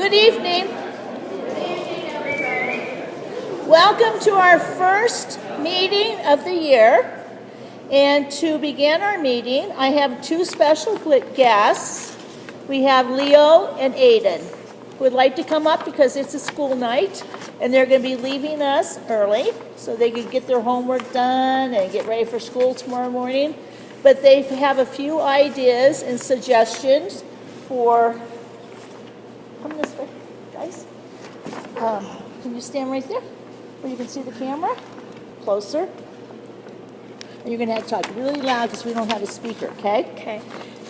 Good evening. Welcome to our first meeting of the year. And to begin our meeting, I have two special guests. We have Leo and Aiden, who would like to come up because it's a school night, and they're going to be leaving us early so they can get their homework done and get ready for school tomorrow morning. But they have a few ideas and suggestions for... Come this way, guys. Can you stand right there where you can see the camera? Closer. And you're going to have to talk really loud because we don't have a speaker, okay? Okay.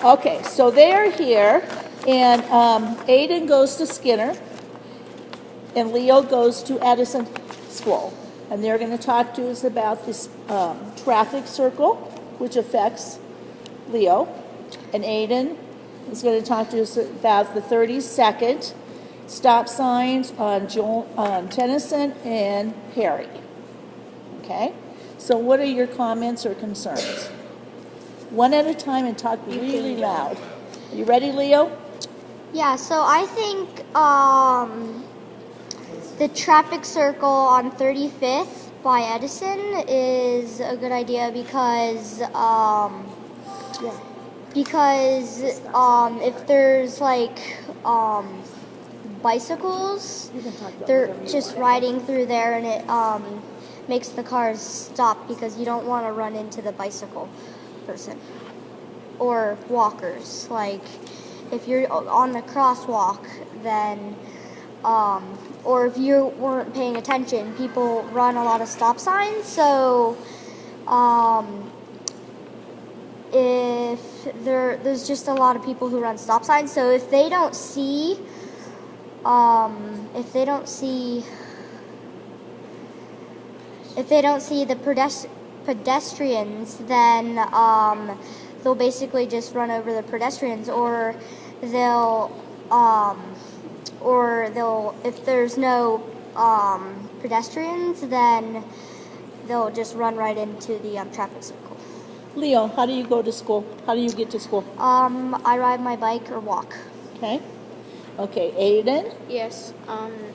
Okay, so they're here, and Aiden goes to Skinner, and Leo goes to Edison School. And they're going to talk to us about this traffic circle, which affects Leo. And Aiden is going to talk to us about the 30-second stop signs on Tennyson and Perry. Okay? So what are your comments or concerns? One at a time and talk really loud. Are you ready, Leo? Yeah, so I think the traffic circle on 35th by Edison is a good idea because if there's like bicycles, they're just riding through there, and it makes the cars stop because you don't want to run into the bicycle person or walkers. Like if you're on the crosswalk, then or if you weren't paying attention, people run a lot of stop signs. So if there's just a lot of people who run stop signs, so if they don't see the pedestrians, then they'll basically just run over the pedestrians, or they'll if there's no pedestrians, then they'll just run right into the traffic circle. Leo, how do you go to school? How do you get to school? I ride my bike or walk. Okay. Okay, Aiden? Yes.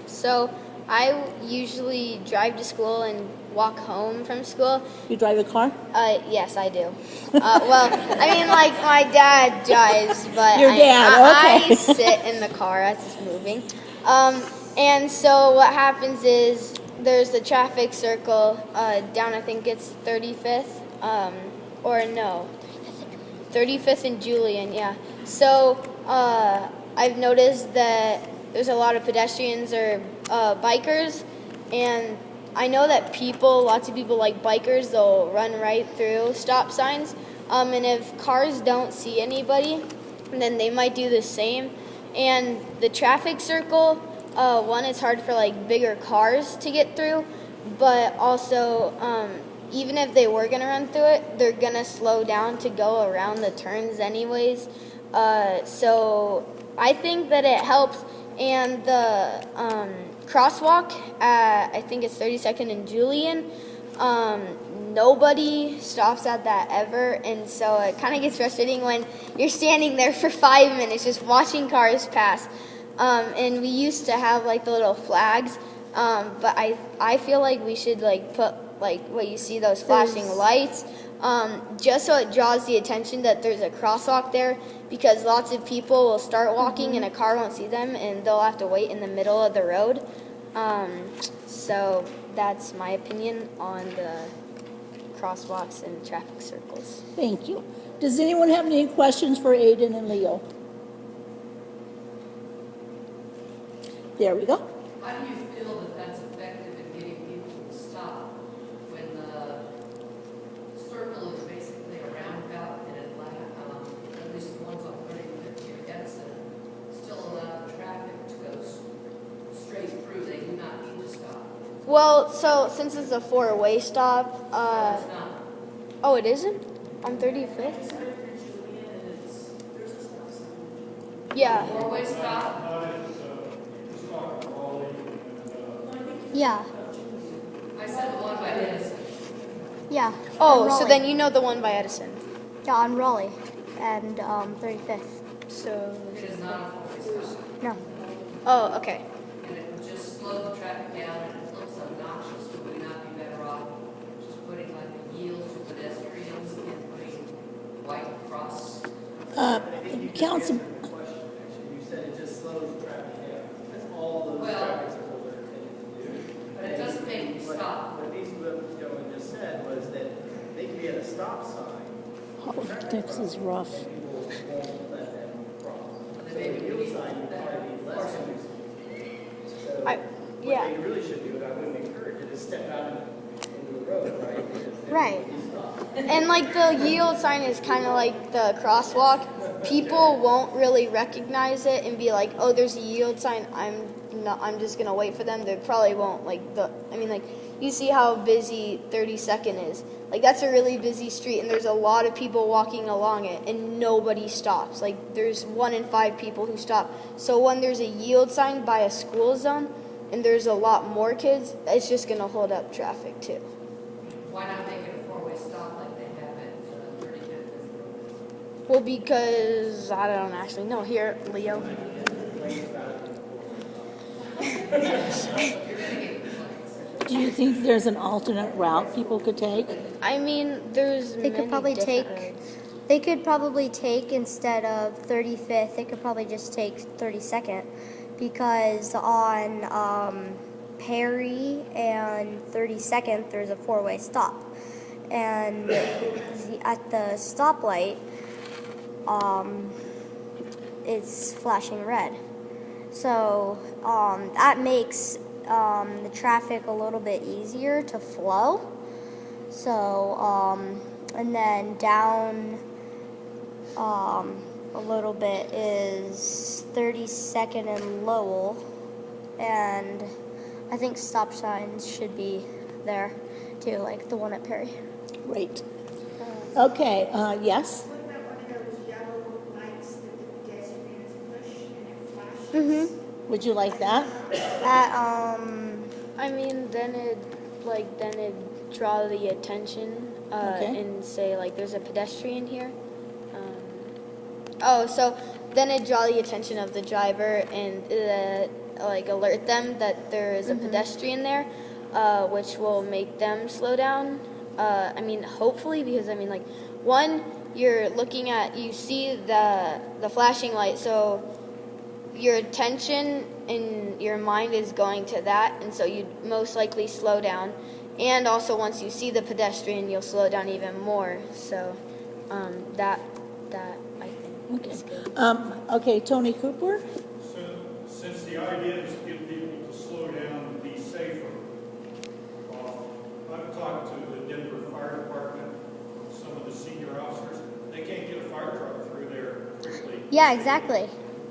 So I usually drive to school and walk home from school. You drive a car? Yes, I do. Well, I mean, like, my dad drives, but Your dad, okay. I sit in the car as it's moving. And so what happens is there's the traffic circle down, I think it's 35th, or no, 35th and Julian, yeah. So I've noticed that there's a lot of pedestrians or bikers, and I know that lots of people like bikers, they'll run right through stop signs, and if cars don't see anybody, then they might do the same. And the traffic circle, one, it's hard for like bigger cars to get through, but also even if they were going to run through it, they're going to slow down to go around the turns anyways. So I think that it helps. And the crosswalk at, I think it's 32nd and Julian, nobody stops at that ever, and so it kind of gets frustrating when you're standing there for 5 minutes just watching cars pass. And we used to have like the little flags, but I feel like we should like put like what you see, those flashing lights, just so it draws the attention that there's a crosswalk there, because lots of people will start walking and a car won't see them, and they'll have to wait in the middle of the road. So that's my opinion on the crosswalks and traffic circles. Thank you. Does anyone have any questions for Aiden and Leo? There we go. How do you feel that that's effective in getting people to stop when the circle is basically a roundabout in Atlanta, at least the ones on 35th here, Edison, still allow traffic to go straight through? They do not need to stop. Well, so since it's a four-way stop, It's not. oh, it isn't? On 35th? Yeah. Four-way stop? Yeah. I said the one by Edison. Yeah. Oh, on so Raleigh. then you know the one by Edison. Yeah, on Raleigh and 35th. So It is not a four-way stop. No. Oh, okay. And it would just slow the traffic down, and it looks obnoxious. Would we not be better off just putting like a yield to pedestrians and putting white cross? Council, The question, actually, you said it just slows traffic down. That's all those Well, traffic circles are intended to do. But it doesn't make them stop. What these gentlemen just said was that they can be at a stop sign. This is rough. And people won't let them cross. They So maybe the yield need sign would that probably be less more than. So I- yeah. what they really should do, and I wouldn't encourage it, is step out into the road, right? Right. And like the yield sign is kind of like the crosswalk. People won't really recognize it and be like, "Oh, there's a yield sign. I'm just gonna wait for them." They probably won't like you see how busy 32nd is. Like that's a really busy street, and there's a lot of people walking along it, and nobody stops. Like there's 1 in 5 people who stop. So when there's a yield sign by a school zone, and there's a lot more kids, it's just gonna hold up traffic too. Why not make it a four-way stop like they have at 35th? Well, because I don't actually know. Here, Leo. Do you think there's an alternate route people could take? I mean, there's They could probably take. They could probably take instead of 35th. They could probably just take 32nd, because on Perry and 32nd there's a 4-way stop, and at the stoplight, it's flashing red. So that makes the traffic a little bit easier to flow. So, and then down a little bit is 32nd and Lowell, and I think stop signs should be there too, like the one at Perry. Great. Okay, yes? What about one of those yellow lights that the pedestrians push and it flashes? Mm-hmm. Would you like that? I mean, then it draw the attention Okay. and say like there's a pedestrian here. So then it draw the attention of the driver and like alert them that there is a pedestrian there, which will make them slow down. I mean, hopefully, because I mean, like, one, you see the flashing light, so your attention and your mind is going to that, and so you'd most likely slow down. And also, once you see the pedestrian, you'll slow down even more. So that I think is good. Okay, Tony Cooper? So, since the idea is to get people to slow down and be safer, I've talked to the Denver Fire Department, some of the senior officers. They can't get a fire truck through there quickly. Yeah, exactly.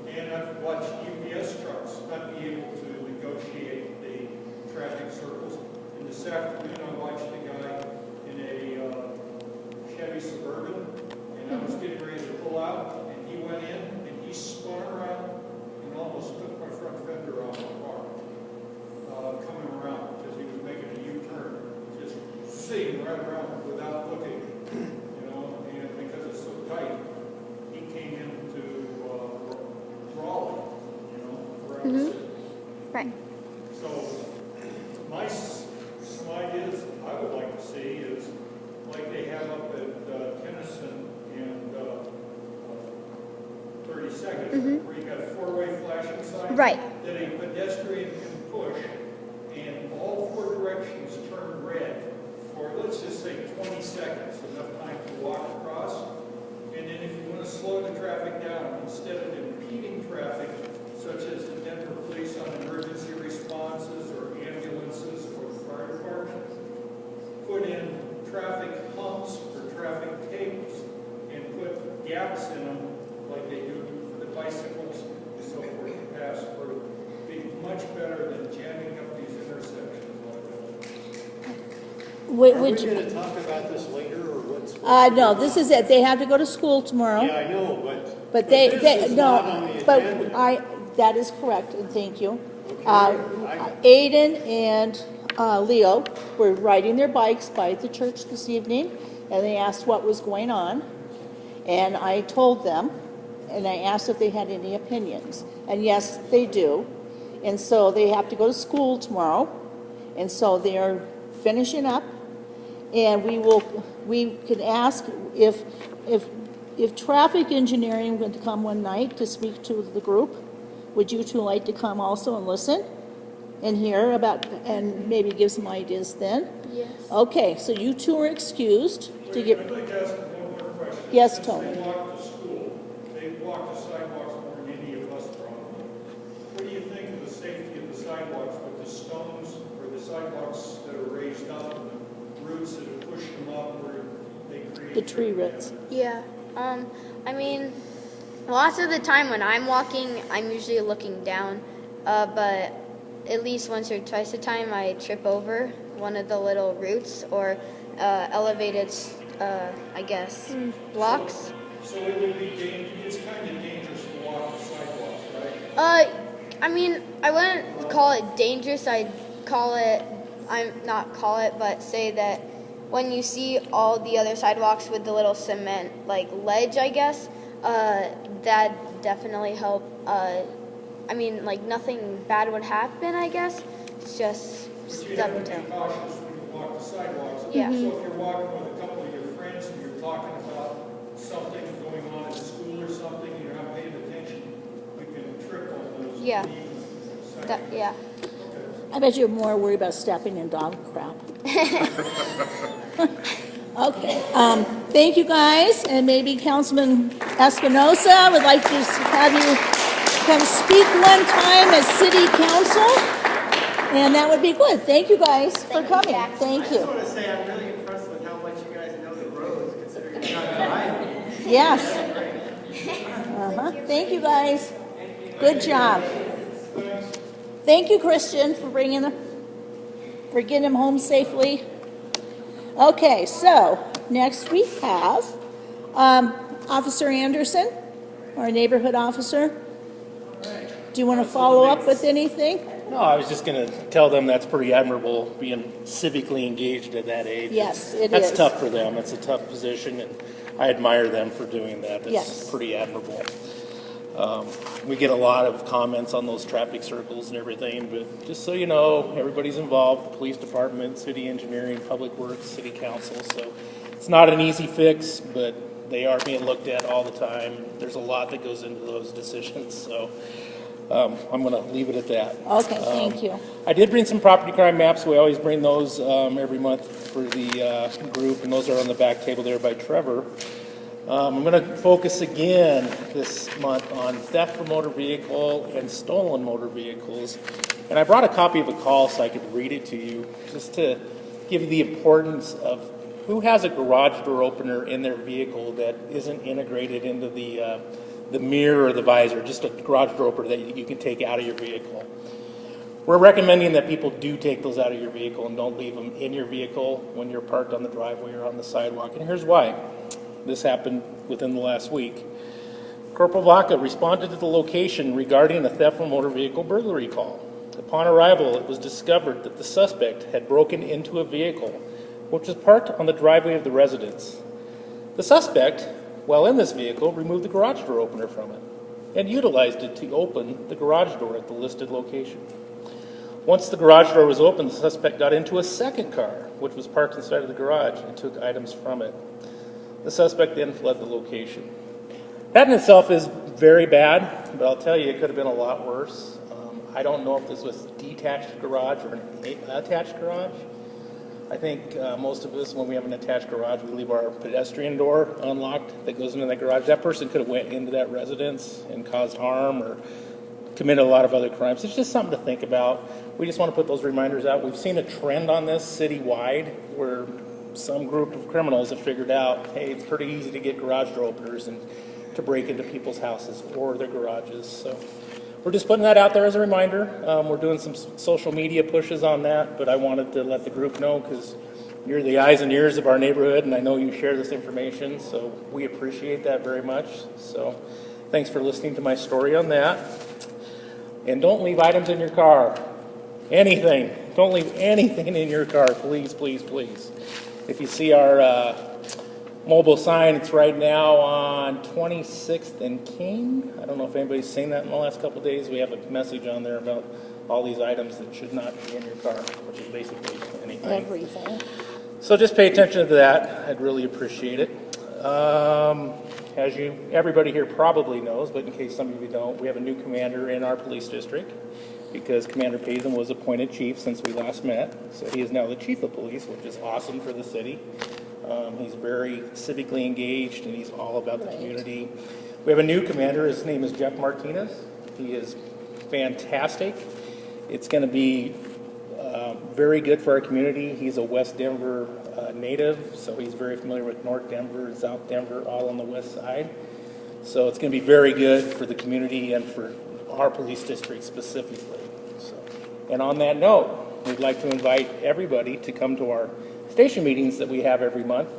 And I've watched UPS trucks not be able to negotiate the traffic circles. And this afternoon, I watched a guy in a Chevy Suburban, and I was getting ready to pull out, and he went in, and he spun around and almost took my front fender off my car, coming around, because he was making a U-turn, just seeing right around without looking, and because it's so tight, he came into Raleigh, where I was sitting. Right. So, some ideas I would like to see is, like they have up at Tennyson and 32nd, where you got 4-way flashing signs. Right. That a pedestrian can push, and all 4 directions turn red for, let's just say, 20 seconds, enough time to walk across. And then if you want to slow the traffic down, instead of impeding traffic, such as the Denver Police on emergency responses or ambulances or the fire department, put in traffic humps or traffic tables and put gaps in them like they do for the bicycles and so forth to pass through. Be much better than jamming up these intersections like that. Are we Would you, going to talk about this later, or what's? no, this is it. They have to go to school tomorrow. Yeah, I know, but But this is not on no, the but agenda. that is correct, and thank you. Okay. Aiden and Leo were riding their bikes by the church this evening, and they asked what was going on, and I told them, and I asked if they had any opinions, and yes, they do. And so they have to go to school tomorrow. And so they are finishing up. And we can ask if traffic engineering would come one night to speak to the group. Would you two like to come also and listen and hear about, and maybe give some ideas then? Yes. Okay, so you two are excused to get. I'd like to ask one more question. Yes, Since Tony. they walk to school, they walk the sidewalks more than any of us probably. What do you think of the safety of the sidewalks with the stones or the sidewalks that are raised up and the roots that have pushed them up where they create The tree roots. Yeah. I mean, lots of the time when I'm walking, I'm usually looking down. But at least once or twice a time, I trip over one of the little roots or elevated, I guess, blocks. So it would be it's kind of dangerous to walk the sidewalks, right? I mean, I wouldn't call it dangerous. But say that when you see all the other sidewalks with the little cement, like ledge, I guess, that definitely help. I mean, like nothing bad would happen, I guess. It's just But you step have to down. be cautious when you walk the sidewalks. Yeah. So if you're walking with a couple of your friends and you're talking about something going on at school or something, and you're not paying attention, you can trip on those. Yeah. Yeah. I bet you're more worried about stepping in dog crap. Okay. Thank you guys, and maybe Councilman Espinosa would like to have you come speak one time as city council, and that would be good. Thank you guys for coming. Thank I just you. want to say I'm really impressed with how much you guys know the roads, considering you're not driving. Yes. Thank you guys. Good job. Thank you, Christian, for getting him home safely. Okay, so next we have Officer Anderson, our neighborhood officer. Do you want to follow up with anything? No, I was just going to tell them that's pretty admirable, being civically engaged at that age. Yes, it That's is. tough for them. It's a tough position, and I admire them for doing that. That's Yes. pretty admirable. We get a lot of comments on those traffic circles and everything, but just so you know, everybody's involved, the police department, city engineering, public works, city council, so it's not an easy fix, but they are being looked at all the time. There's a lot that goes into those decisions, so I'm going to leave it at that. Okay, thank you. I did bring some property crime maps. We always bring those every month for the group, and those are on the back table there by Trevor. I'm going to focus again this month on theft from motor vehicle and stolen motor vehicles. And I brought a copy of a call so I could read it to you, just to give you the importance of who has a garage door opener in their vehicle that isn't integrated into the mirror or the visor, just a garage door opener that you can take out of your vehicle. We're recommending that people do take those out of your vehicle and don't leave them in your vehicle when you're parked on the driveway or on the sidewalk. And here's why. This happened within the last week. Corporal Vaca responded to the location regarding a theft from motor vehicle burglary call. Upon arrival, it was discovered that the suspect had broken into a vehicle which was parked on the driveway of the residence. The suspect, while in this vehicle, removed the garage door opener from it and utilized it to open the garage door at the listed location. Once the garage door was open, the suspect got into a second car, which was parked inside of the garage, and took items from it. The suspect then fled the location. That in itself is very bad, but I'll tell you, it could have been a lot worse. I don't know if this was a detached garage or an attached garage. I think most of us, when we have an attached garage, we leave our pedestrian door unlocked that goes into that garage. That person could have went into that residence and caused harm or committed a lot of other crimes. It's just something to think about. We just want to put those reminders out. We've seen a trend on this citywide where some group of criminals have figured out, hey, it's pretty easy to get garage door openers and to break into people's houses or their garages. So we're just putting that out there as a reminder. We're doing some social media pushes on that, but I wanted to let the group know because you're the eyes and ears of our neighborhood, and I know you share this information, so we appreciate that very much. So thanks for listening to my story on that. And don't leave items in your car. Anything. Don't leave anything in your car, please, please, please. If you see our mobile sign. It's right now on 26th and King. I don't know if anybody's seen that in the last couple of days. We have a message on there about all these items that should not be in your car, which is basically anything. Everything. So just pay attention to that. I'd really appreciate it. As everybody here probably knows, but in case some of you don't, we have a new commander in our police district because Commander Payson was appointed chief since we last met. So he is now the chief of police, which is awesome for the city. He's very civically engaged and he's all about the community. We have a new commander. His name is Jeff Martinez. He is fantastic. It's going to be very good for our community. He's a West Denver native, so he's very familiar with North Denver, South Denver, all on the west side. So it's going to be very good for the community and for our police district specifically. So, and on that note, we'd like to invite everybody to come to our station meetings that we have every month.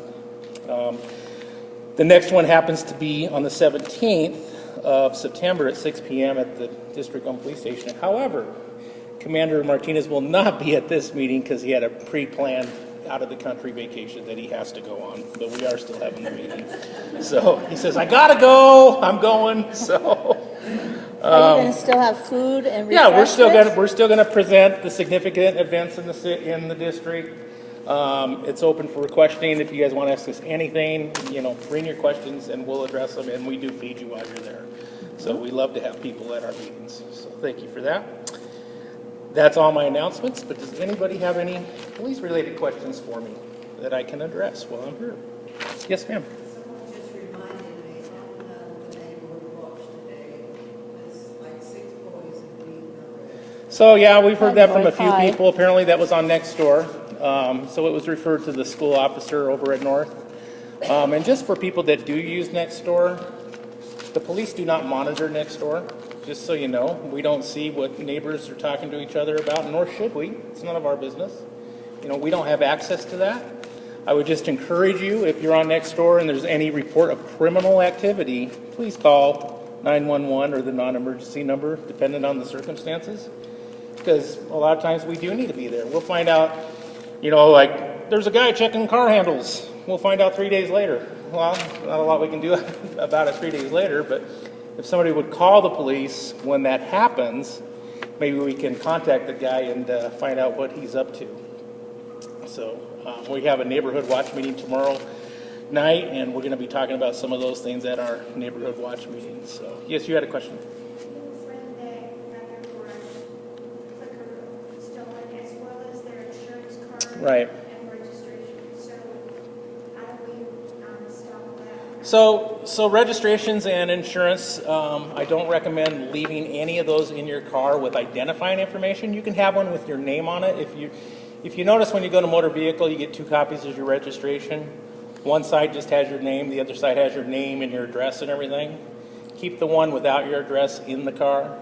The next one happens to be on the 17th of September at 6 p.m. at the district-owned police station. However, Commander Martinez will not be at this meeting because he had a pre-planned out-of-the-country vacation that he has to go on, but we are still having the meeting. So he says, I gotta go, I'm going, so. Are you going to still have food and refreshments? Yeah, we're still gonna present the significant events in the district. It's open for questioning. If you guys want to ask us anything, bring your questions and we'll address them, and we do feed you while you're there. So we love to have people at our meetings, so thank you for that. That's all my announcements, but does anybody have any police-related questions for me that I can address while I'm here? Yes, ma'am. Someone just reminded me on the neighborhood watch today, there's like 6 boys and beating up. So yeah, we've heard that from a few Hi. people. Apparently that was on Nextdoor. So it was referred to the school officer over at North. And just for people that do use Nextdoor, the police do not monitor Nextdoor. Just so you know, we don't see what neighbors are talking to each other about, nor should we. It's none of our business. We don't have access to that. I would just encourage you, if you're on Nextdoor and there's any report of criminal activity, please call 911 or the non-emergency number, depending on the circumstances. Because a lot of times we do need to be there. We'll find out, like there's a guy checking car handles. We'll find out 3 days later. Well, not a lot we can do about it 3 days later, but if somebody would call the police when that happens, maybe we can contact the guy and find out what he's up to. So we have a neighborhood watch meeting tomorrow night, and we're going to be talking about some of those things at our neighborhood watch meeting. So, yes, you had a question. Little friend that got their garage clicker stolen as well as their insurance card. Right. And registration. So how do we stop that? So registrations and insurance, I don't recommend leaving any of those in your car with identifying information. You can have one with your name on it. If you notice when you go to motor vehicle, you get 2 copies of your registration. One side just has your name, the other side has your name and your address and everything. Keep the one without your address in the car.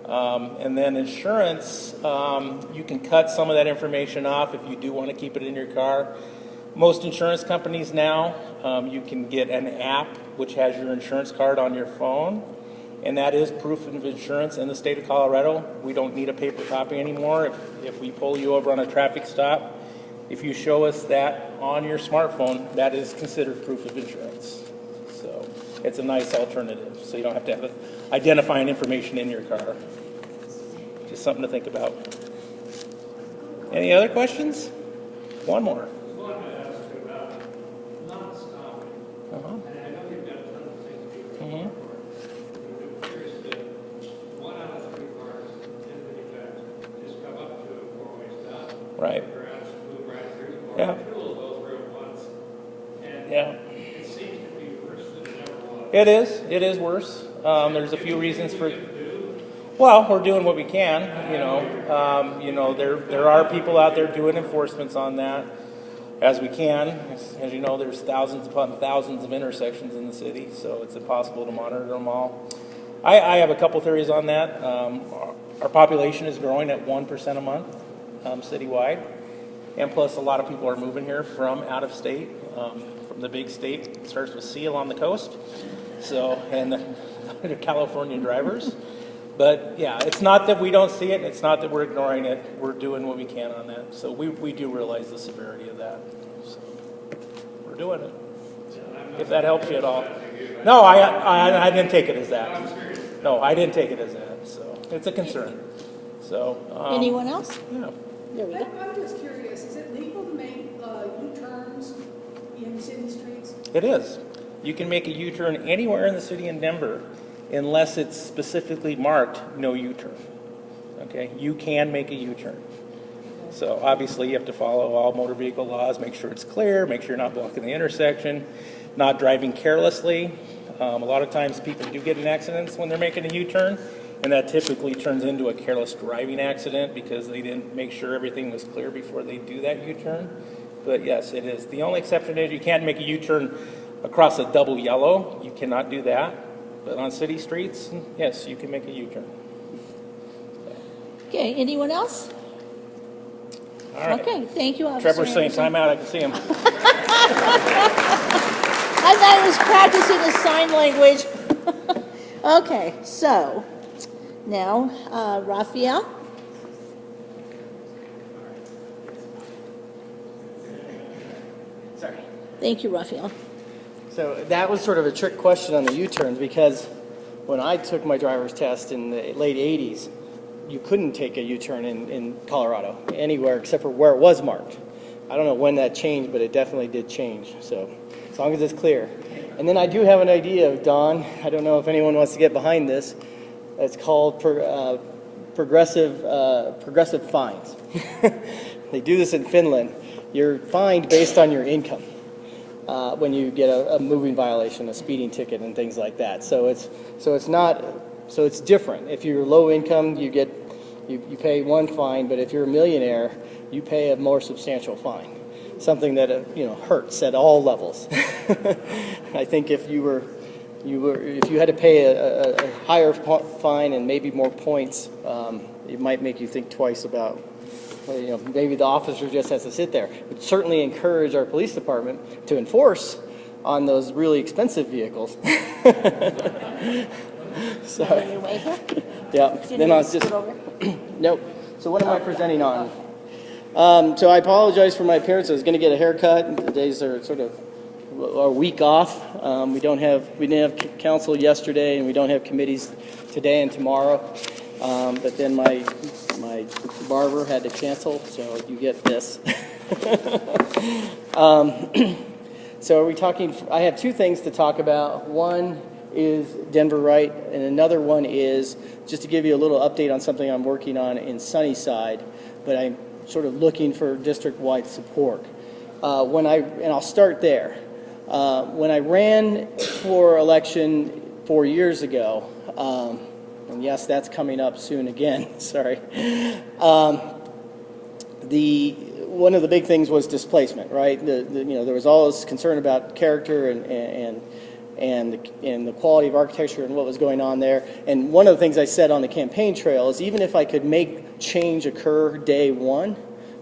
And then insurance, you can cut some of that information off if you do want to keep it in your car. Most insurance companies now, you can get an app which has your insurance card on your phone, and that is proof of insurance in the state of Colorado. We don't need a paper copy anymore. If we pull you over on a traffic stop, if you show us that on your smartphone, that is considered proof of insurance. So it's a nice alternative, so you don't have to have identifying information in your car. Just something to think about. Any other questions? One more. Right. Yeah. Yeah. It seems to be worse than it ever was. It is. It is worse. There's a few reasons for. Well, we're doing what we can. There are people out there doing enforcements on that as we can. As you know, there's thousands upon thousands of intersections in the city, so it's impossible to monitor them all. I have a couple theories on that. Our population is growing at 1% a month citywide, and plus a lot of people are moving here from out of state, from the big state. It starts with C along the coast, and the California drivers. But yeah, it's not that we don't see it. It's not that we're ignoring it. We're doing what we can on that. So we do realize the severity of that. So we're doing it. if that helps you at all. No, I didn't take it as that. No, I didn't take it as that. So it's a concern. So Anyone else? yeah. There we go. I'm just curious, is it legal to make U-turns in city streets? It is. You can make a U-turn anywhere in the city in Denver unless it's specifically marked no U-turn. Okay, you can make a U-turn. So obviously you have to follow all motor vehicle laws, make sure it's clear, make sure you're not blocking the intersection, not driving carelessly. A lot of times people do get in accidents when they're making a U-turn, and that typically turns into a careless driving accident because they didn't make sure everything was clear before they do that U-turn. But yes, it is. The only exception is you can't make a U-turn across a double yellow. You cannot do that. But on city streets, yes, you can make a U-turn. Okay, anyone else? All right. Okay, thank you, Officer Trevor's saying Anderson. time out. I can see him. I thought I was practicing the sign language. Okay, so now Raphael. Sorry. Thank you, Raphael. So that was sort of a trick question on the U-turns because when I took my driver's test in the late 80s, you couldn't take a U-turn in Colorado anywhere except for where it was marked. I don't know when that changed, but it definitely did change. So as long as it's clear. And then I do have an idea, Don. I don't know if anyone wants to get behind this. It's called progressive fines. They do this in Finland. You're fined based on your income when you get a moving violation, a speeding ticket, and things like that. So it's different. If you're low income, you pay one fine, but if you're a millionaire, you pay a more substantial fine. Something that hurts at all levels. I think if you had to pay a higher fine and maybe more points, it might make you think twice about. Maybe the officer just has to sit there. It would certainly encourage our police department to enforce on those really expensive vehicles. Sorry. Anyway, here. Yeah. Then I'll just. Nope. So what am I presenting on? So I apologize for my appearance. I was going to get a haircut. The days are sort of a week off. We didn't have council yesterday, and we don't have committees today and tomorrow. But then my barber had to cancel, so you get this. So are we talking? I have two things to talk about. One is Denver Right, and another one is just to give you a little update on something I'm working on in Sunnyside, but I'm sort of looking for district-wide support. And I'll start there. When I ran for election 4 years ago, and yes, that's coming up soon again. Sorry. One of the big things was displacement, right? There was all this concern about character and the quality of architecture and what was going on there. And one of the things I said on the campaign trail is even if I could make change occur day one,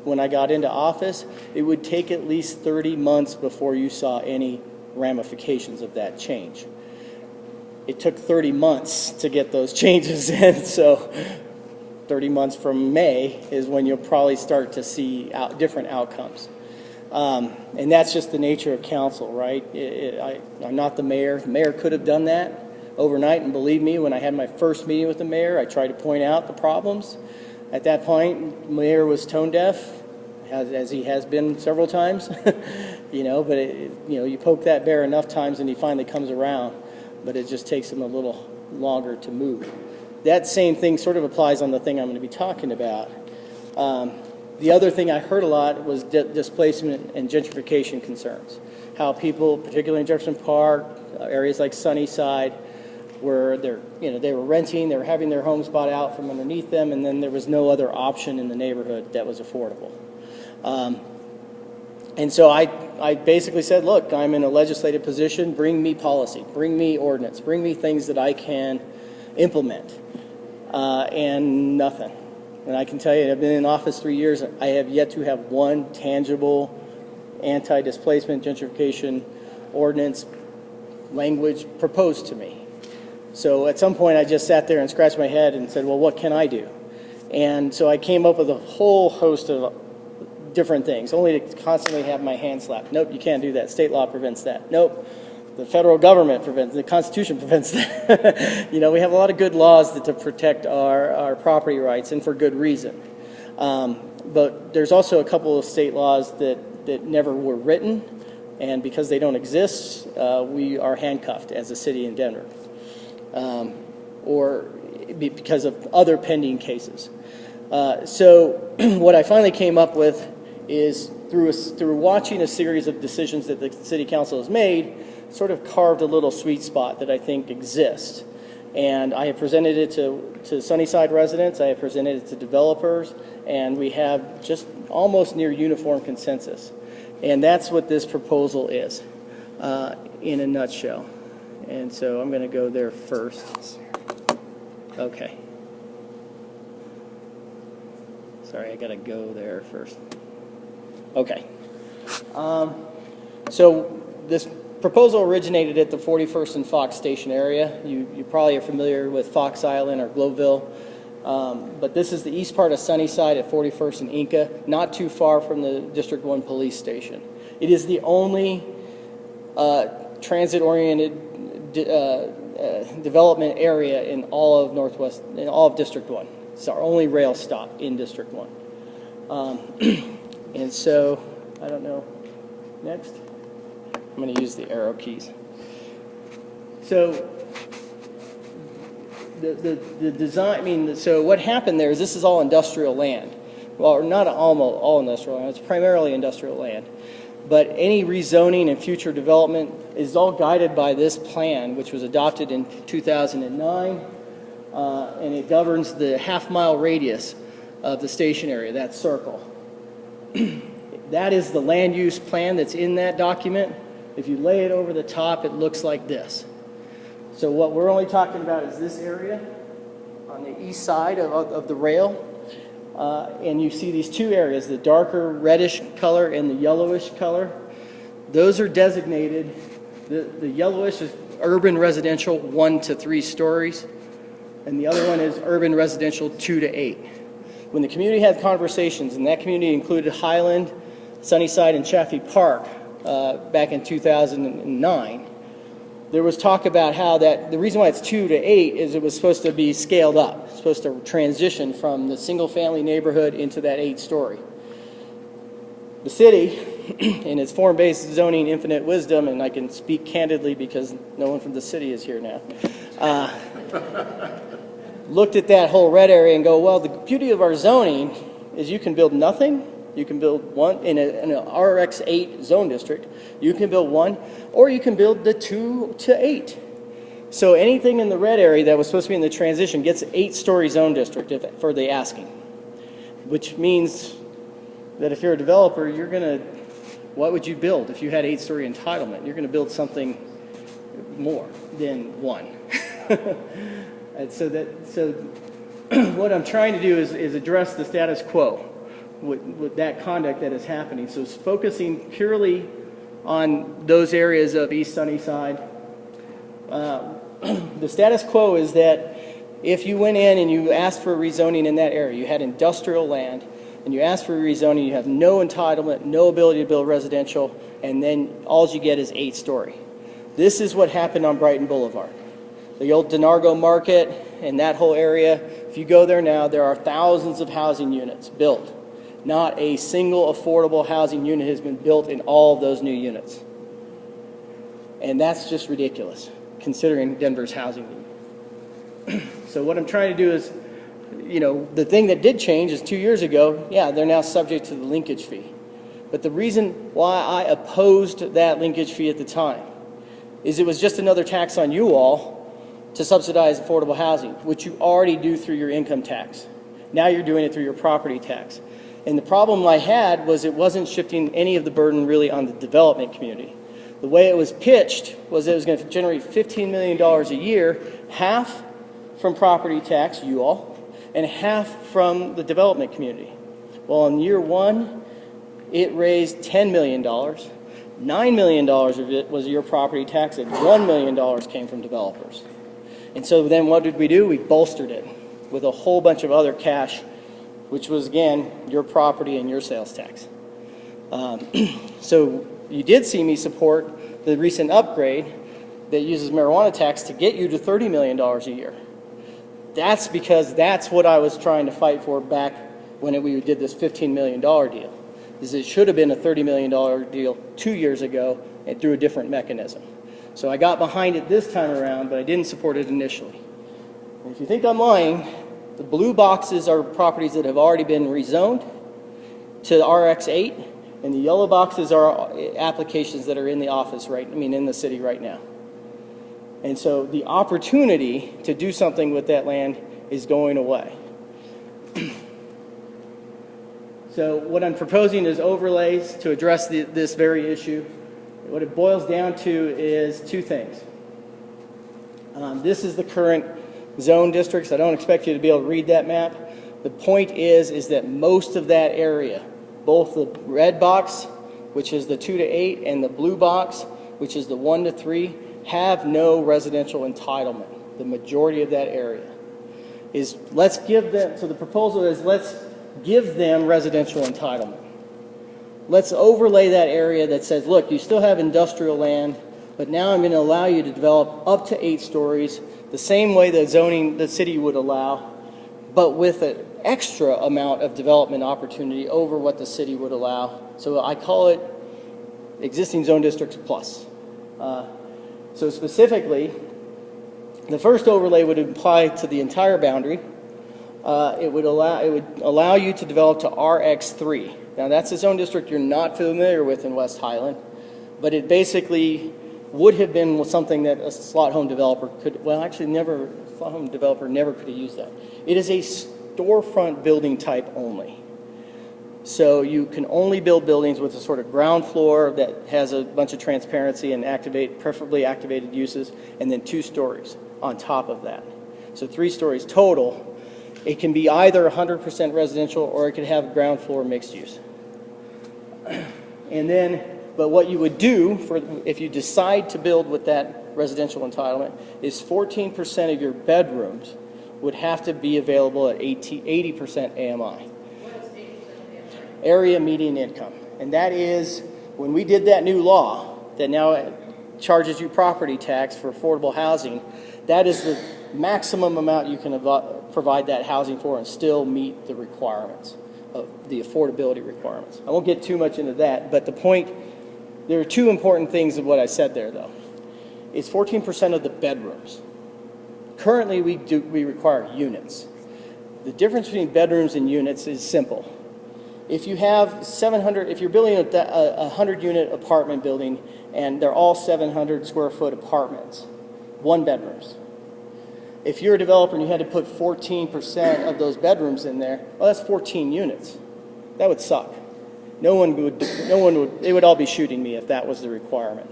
when I got into office, it would take at least 30 months before you saw any ramifications of that change. It took 30 months to get those changes in, so 30 months from May is when you'll probably start to see different outcomes. And that's just the nature of council, right? I'm not the mayor. The mayor could have done that overnight, and believe me, when I had my first meeting with the mayor, I tried to point out the problems. At that point, the mayor was tone deaf, as he has been several times, but you poke that bear enough times and he finally comes around, but it just takes him a little longer to move. That same thing sort of applies on the thing I'm going to be talking about. The other thing I heard a lot was displacement and gentrification concerns. How people, particularly in Jefferson Park, areas like Sunnyside, where they were renting, they were having their homes bought out from underneath them, and then there was no other option in the neighborhood that was affordable. And so I basically said, look, I'm in a legislative position, bring me policy, bring me ordinance, bring me things that I can implement. And nothing. And I can tell you, I've been in office 3 years, I have yet to have one tangible anti-displacement gentrification ordinance language proposed to me. So at some point I just sat there and scratched my head and said, well, what can I do? And so I came up with a whole host of different things, only to constantly have my hand slapped. Nope, you can't do that. State law prevents that. Nope. The federal government prevents, the Constitution prevents that. You know, we have a lot of good laws to protect our property rights, and for good reason. But there's also a couple of state laws that never were written, and because they don't exist, we are handcuffed as a city in Denver, or because of other pending cases. So what I finally came up with is through watching a series of decisions that the city council has made, sort of carved a little sweet spot that I think exists. And I have presented it to Sunnyside residents, I have presented it to developers, and we have just almost near uniform consensus. And that's what this proposal is, in a nutshell. And so I'm going to go there first. Okay. Sorry, I got to go there first. Okay. So this proposal originated at the 41st and Fox Station area. You probably are familiar with Fox Island or Globeville. But this is the east part of Sunnyside at 41st and Inca, not too far from the District 1 police station. It is the only transit-oriented development area in all of District 1. It's our only rail stop in District 1. And so, I don't know, next? I'm going to use the arrow keys. So, the design, so what happened there is this is all industrial land. Well, not all industrial land, it's primarily industrial land. But any rezoning and future development is all guided by this plan, which was adopted in 2009, and it governs the half-mile radius of the station area, that circle. That is the land use plan that's in that document. If you lay it over the top, it looks like this. So what we're only talking about is this area on the east side of the rail. And you see these two areas, the darker reddish color and the yellowish color. Those are designated, the yellowish is urban residential 1 to 3 stories, and the other one is urban residential 2 to 8. When the community had conversations, and that community included Highland, Sunnyside, and Chaffee Park back in 2009, there was talk about how that the reason why it's 2 to 8 is it was supposed to be scaled up. It's supposed to transition from the single-family neighborhood into that 8-story. The city, in its form-based zoning infinite wisdom, and I can speak candidly because no one from the city is here now, looked at that whole red area and go, well, the beauty of our zoning is you can build nothing. You can build one in an RX8 zone district. You can build one, or you can build the 2 to 8. So anything in the red area that was supposed to be in the transition gets an 8-story zone district for the asking, which means that if you're a developer, you're going to, what would you build if you had 8-story entitlement? You're going to build something more than one. And so what I'm trying to do is address the status quo with that conduct that is happening. So it's focusing purely on those areas of East Sunnyside. The status quo is that if you went in and you asked for rezoning in that area, you had industrial land, and you asked for rezoning, you have no entitlement, no ability to build residential, and then all you get is 8-story. This is what happened on Brighton Boulevard. The old Denargo Market and that whole area, if you go there now, there are thousands of housing units built. Not a single affordable housing unit has been built in all of those new units. And that's just ridiculous, considering Denver's housing need. So what I'm trying to do is, the thing that did change is 2 years ago, they're now subject to the linkage fee. But the reason why I opposed that linkage fee at the time is it was just another tax on you all to subsidize affordable housing, which you already do through your income tax. Now you're doing it through your property tax. And the problem I had was it wasn't shifting any of the burden really on the development community. The way it was pitched was it was going to generate $15 million a year, half from property tax, you all, and half from the development community. Well, in year one, it raised $10 million. $9 million of it was your property tax, and $1 million came from developers. And so then what did we do? We bolstered it with a whole bunch of other cash, which was, again, your property and your sales tax. So you did see me support the recent upgrade that uses marijuana tax to get you to $30 million a year. That's because that's what I was trying to fight for back when we did this $15 million deal. Is it should have been a $30 million deal 2 years ago and through a different mechanism. So I got behind it this time around, but I didn't support it initially. And if you think I'm lying, the blue boxes are properties that have already been rezoned to RX8, and the yellow boxes are applications that are in the office in the city right now. And so the opportunity to do something with that land is going away. So what I'm proposing is overlays to address this very issue. What it boils down to is two things. This is the current zone districts. I don't expect you to be able to read that map. The point is that most of that area, both the red box, which is the 2 to 8, and the blue box, which is the 1 to 3, have no residential entitlement. The majority of that area is, let's give them, so the proposal is let's give them residential entitlement. Let's overlay that area that says, look, you still have industrial land, but now I'm going to allow you to develop up to 8 stories, the same way the zoning the city would allow, but with an extra amount of development opportunity over what the city would allow. So I call it existing zone districts plus. So specifically, the first overlay would apply to the entire boundary. It would allow you to develop to RX3. Now that's a zone district you're not familiar with in West Highland, but it basically would have been something that a slot home developer could, well actually never, slot home developer never could have used that. It is a storefront building type only. So you can only build buildings with a sort of ground floor that has a bunch of transparency and preferably activated uses, and then 2 stories on top of that. So 3 stories total. It can be either 100% residential or it could have ground floor mixed use. And then, but what you would do if you decide to build with that residential entitlement is 14% of your bedrooms would have to be available at 80% AMI. Area median income. And that is, when we did that new law that now charges you property tax for affordable housing, that is the maximum amount you can provide that housing for and still meet the requirements of the affordability requirements. I won't get too much into that, but the point, there are 2 important things of what I said there though. It's 14% of the bedrooms. Currently we require units. The difference between bedrooms and units is simple. If you have 700, if you're building a 100-unit apartment building and they're all 700 square foot apartments, 1 bedrooms. If you're a developer and you had to put 14% of those bedrooms in there, well, that's 14 units. That would suck. They would all be shooting me if that was the requirement.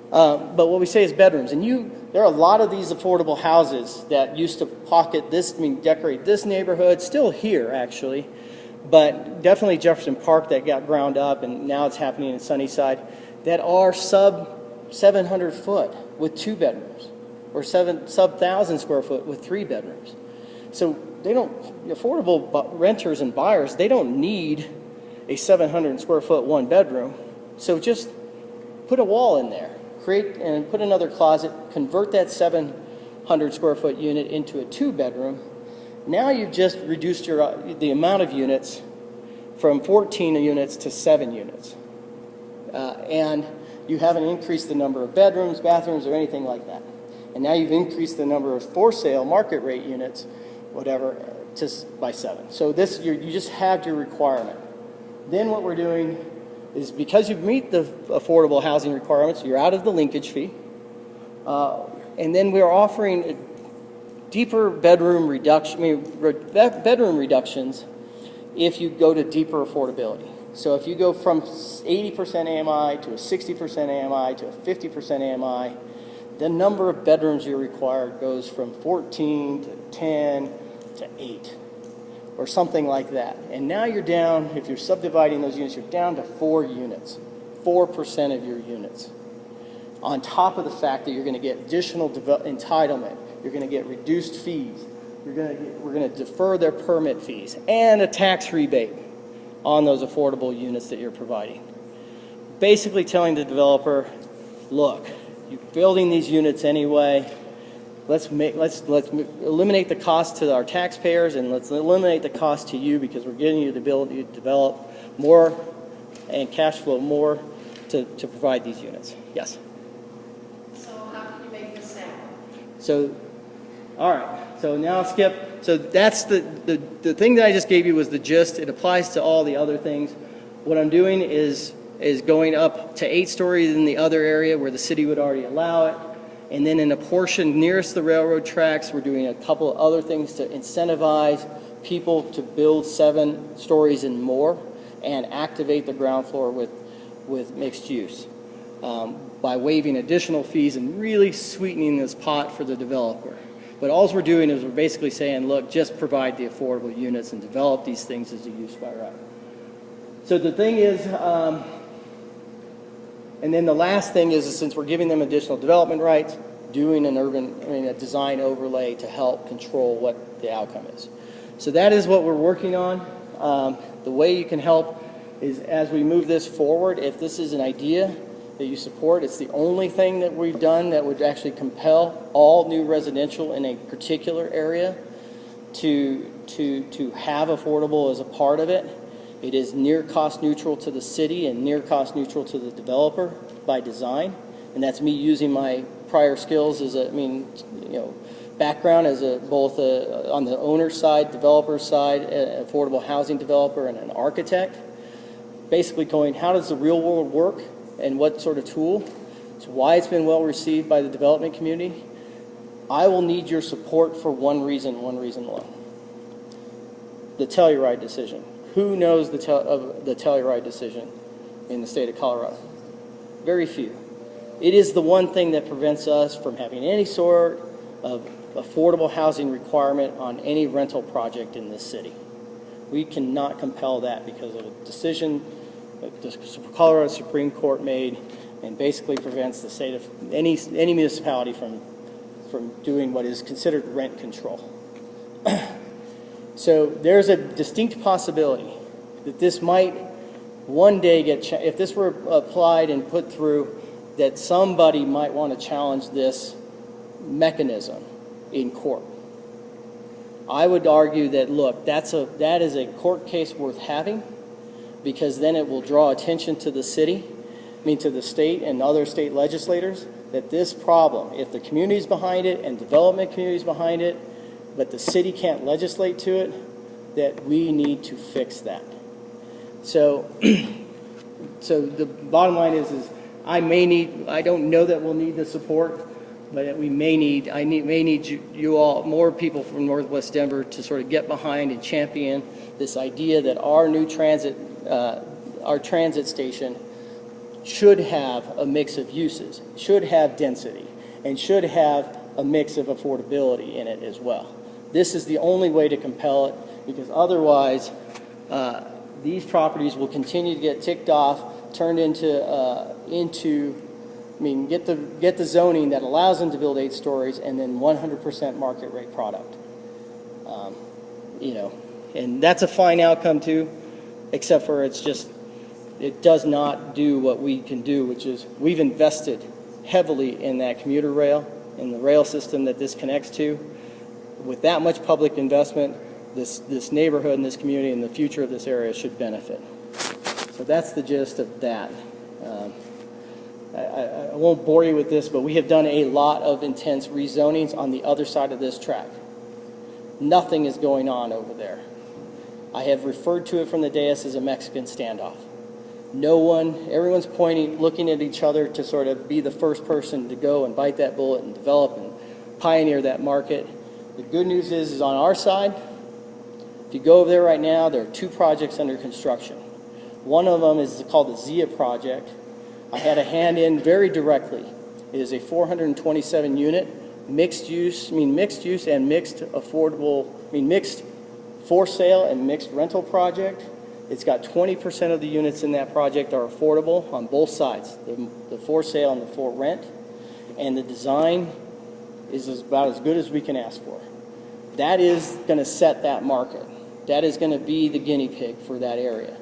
But what we say is bedrooms. And there are a lot of these affordable houses that used to decorate this neighborhood, still here actually, but definitely Jefferson Park that got ground up, and now it's happening in Sunnyside, that are sub 700 foot with 2 bedrooms, or sub 1,000 square foot with 3 bedrooms. So affordable renters and buyers, they don't need a 700 square foot 1 bedroom. So just put a wall in there, put another closet, convert that 700 square foot unit into a 2 bedroom. Now you've just reduced the amount of units from 14 units to 7 units. And you haven't increased the number of bedrooms, bathrooms, or anything like that. And now you've increased the number of for sale market rate units, whatever, by 7. So you just had your requirement. Then what we're doing is, because you meet the affordable housing requirements, you're out of the linkage fee. And then we're offering deeper bedroom reductions if you go to deeper affordability. So if you go from 80% AMI to a 60% AMI to a 50% AMI, the number of bedrooms you require goes from 14 to 10 to 8 or something like that. And now you're down, if you're subdividing those units, you're down to 4 units, 4% of your units. On top of the fact that you're going to get additional entitlement, you're going to get reduced fees, we're going to defer their permit fees, and a tax rebate on those affordable units that you're providing. Basically telling the developer, look, You're building these units anyway. Let's eliminate the cost to our taxpayers, and let's eliminate the cost to you, because we're getting you the ability to develop more and cash flow more to provide these units. Yes. So how can you make this happen? So, all right. So now Skip. So that's the thing that I just gave you was the gist. It applies to all the other things. What I'm doing is going up to 8 stories in the other area where the city would already allow it. And then in a portion nearest the railroad tracks, we're doing a couple of other things to incentivize people to build 7 stories and more and activate the ground floor with mixed use by waiving additional fees and really sweetening this pot for the developer. But all we're doing is we're basically saying, look, just provide the affordable units and develop these things as a use by right. So the thing is, and then the last thing is since we're giving them additional development rights, doing a design overlay to help control what the outcome is. So that is what we're working on. The way you can help is as we move this forward, if this is an idea that you support, it's the only thing that we've done that would actually compel all new residential in a particular area to have affordable as a part of it. It is near cost neutral to the city and near cost neutral to the developer by design. And that's me using my prior skills as background as both on the owner side, developer side, affordable housing developer, and an architect. Basically going, how does the real world work and what sort of tool? It's why it's been well received by the development community. I will need your support for one reason alone. The Telluride decision. Who knows the Telluride decision in the state of Colorado? Very few. It is the one thing that prevents us from having any sort of affordable housing requirement on any rental project in this city. We cannot compel that because of a decision that the Colorado Supreme Court made and basically prevents the state of any municipality from doing what is considered rent control. So there's a distinct possibility that this might one day if this were applied and put through, that somebody might want to challenge this mechanism in court. I would argue that, look, that is a court case worth having, because then it will draw attention to the city, to the state and other state legislators, that this problem, if the community's behind it and development community's behind it, but the city can't legislate to it, that we need to fix that. So the bottom line is I don't know that we'll need the support, but I may need you all, more people from Northwest Denver, to sort of get behind and champion this idea that our new transit station should have a mix of uses, should have density, and should have a mix of affordability in it as well. This is the only way to compel it, because otherwise these properties will continue to get ticked off, turned into get the zoning that allows them to build 8 stories, and then 100% market rate product. And that's a fine outcome too, except for it does not do what we can do, which is we've invested heavily in that commuter rail, in the rail system that this connects to. With that much public investment, this neighborhood and this community and the future of this area should benefit. So that's the gist of that. I won't bore you with this, but we have done a lot of intense rezonings on the other side of this track. Nothing is going on over there. I have referred to it from the dais as a Mexican standoff. Everyone's looking at each other to sort of be the first person to go and bite that bullet and develop and pioneer that market. The good news is on our side, if you go over there right now, there are 2 projects under construction. One of them is called the Zia project. I had a hand in very directly. It is a 427 unit mixed use and mixed affordable, mixed for sale and mixed rental project. It's got 20% of the units in that project are affordable on both sides, the for sale and the for rent. And the design is about as good as we can ask for. That is going to set that market. That is going to be the guinea pig for that area.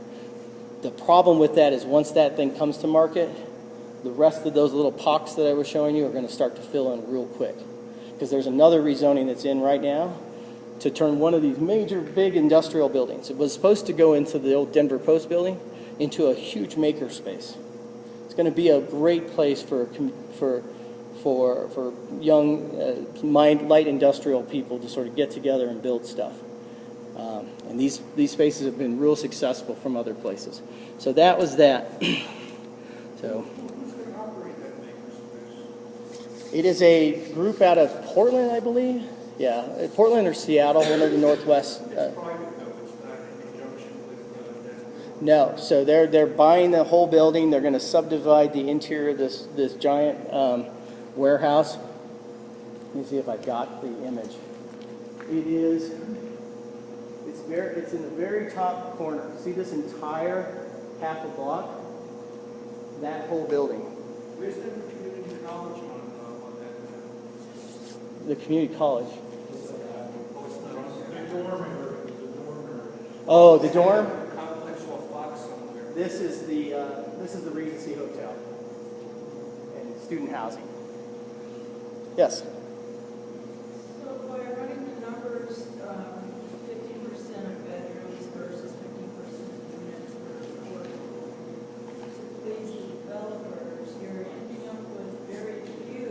The problem with that is once that thing comes to market, the rest of those little pocs that I was showing you are going to start to fill in real quick. Because there's another rezoning that's in right now to turn one of these major big industrial buildings. It was supposed to go into the old Denver Post building into a huge maker space. It's going to be a great place for young, light industrial people to sort of get together and build stuff. And these spaces have been real successful from other places. So that was that. So Who's going to operate that makerspace? it is a group out of Portland, I believe. Yeah, Portland or Seattle, one of the Northwest. It's private though, it's not in conjunction with that. No, so they're buying the whole building. They're going to subdivide the interior of this giant warehouse. Let me see if I got the image. It's in the very top corner. See this entire half a block? That whole building. Where's the community college on that? The community college. Oh, it's not on the dorm area. Oh, the dorm? Complex off Fox somewhere. This is the Regency Hotel and student housing. Yes. So by running the numbers, 50% of bedrooms versus 50% of units per to please the developers, you're ending up with very few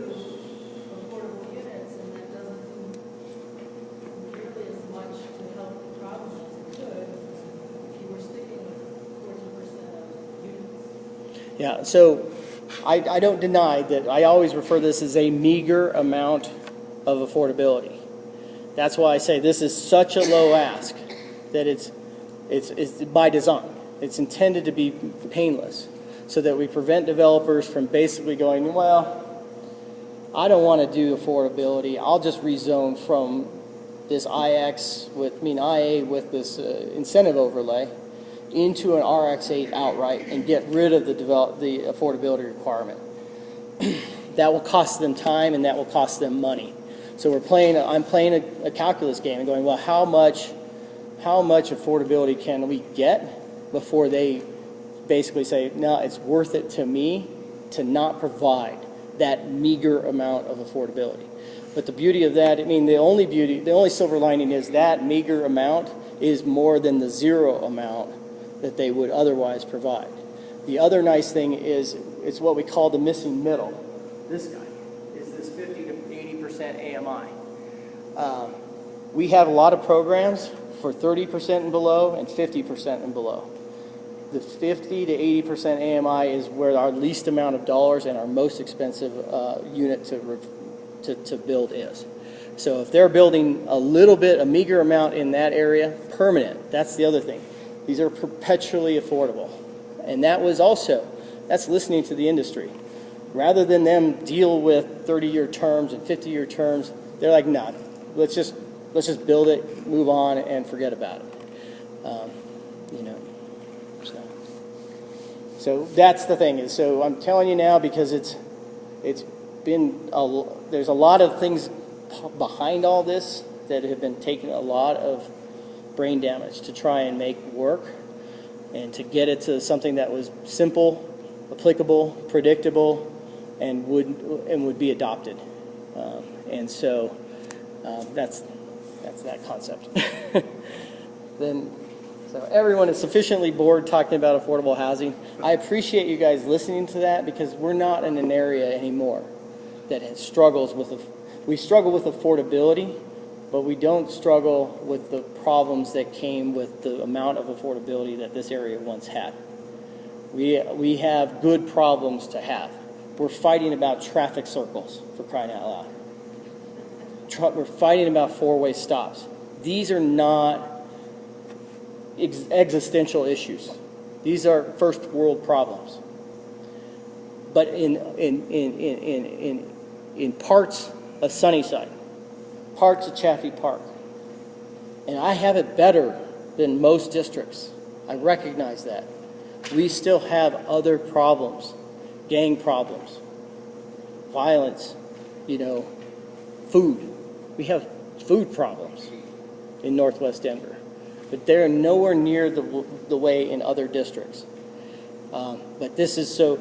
affordable units, and that doesn't do nearly as much to help the problem as it could if you were sticking with 40% of units. Yeah, so I don't deny that I always refer to this as a meager amount of affordability. That's why I say this is such a low ask that it's by design. It's intended to be painless so that we prevent developers from basically going, well, I don't want to do affordability. I'll just rezone from this IA with this incentive overlay into an RX8 outright and get rid of the affordability requirement. That will cost them time and that will cost them money. So I'm playing a calculus game and going, well, how much affordability can we get before they basically say, no, it's worth it to me to not provide that meager amount of affordability. But the beauty of that, the only silver lining is that meager amount is more than the zero amount that they would otherwise provide. The other nice thing is it's what we call the missing middle. This guy is this 50 to 80% AMI. We have a lot of programs for 30% and below and 50% and below. The 50 to 80% AMI is where our least amount of dollars and our most expensive unit to build is. So if they're building a meager amount in that area, permanent, that's the other thing. These are perpetually affordable. And that's listening to the industry. Rather than them deal with 30-year terms and 50-year terms, they're like, nah, let's just build it, move on, and forget about it. So that's the thing. So I'm telling you now because there's a lot of things behind all this that have been taking a lot of brain damage to try and make work and to get it to something that was simple, applicable, predictable, and would be adopted. So that's that concept. So everyone is sufficiently bored talking about affordable housing. I appreciate you guys listening to that because we're not in an area anymore that struggles with we struggle with affordability, but we don't struggle with the problems that came with the amount of affordability that this area once had. We have good problems to have. We're fighting about traffic circles, for crying out loud. We're fighting about four-way stops. These are not existential issues. These are first world problems. But in parts of Sunnyside, parts of Chaffee Park, and I have it better than most districts. I recognize that. We still have other problems, gang problems, violence, food. We have food problems in Northwest Denver. But they're nowhere near the way in other districts. But this is so,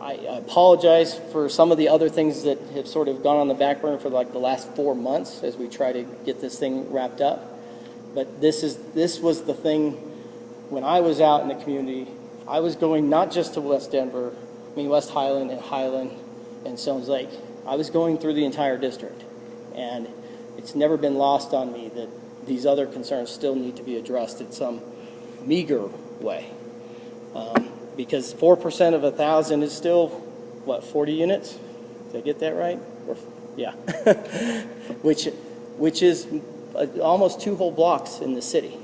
I apologize for some of the other things that have sort of gone on the back burner for like the last 4 months as we try to get this thing wrapped up. But this was the thing when I was out in the community. I was going not just to West Denver, West Highland and Stones Lake. I was going through the entire district, and it's never been lost on me that these other concerns still need to be addressed in some meager way. Because 4% of 1,000 is still, what, 40 units? Did I get that right? Yeah. which is almost 2 whole blocks in the city.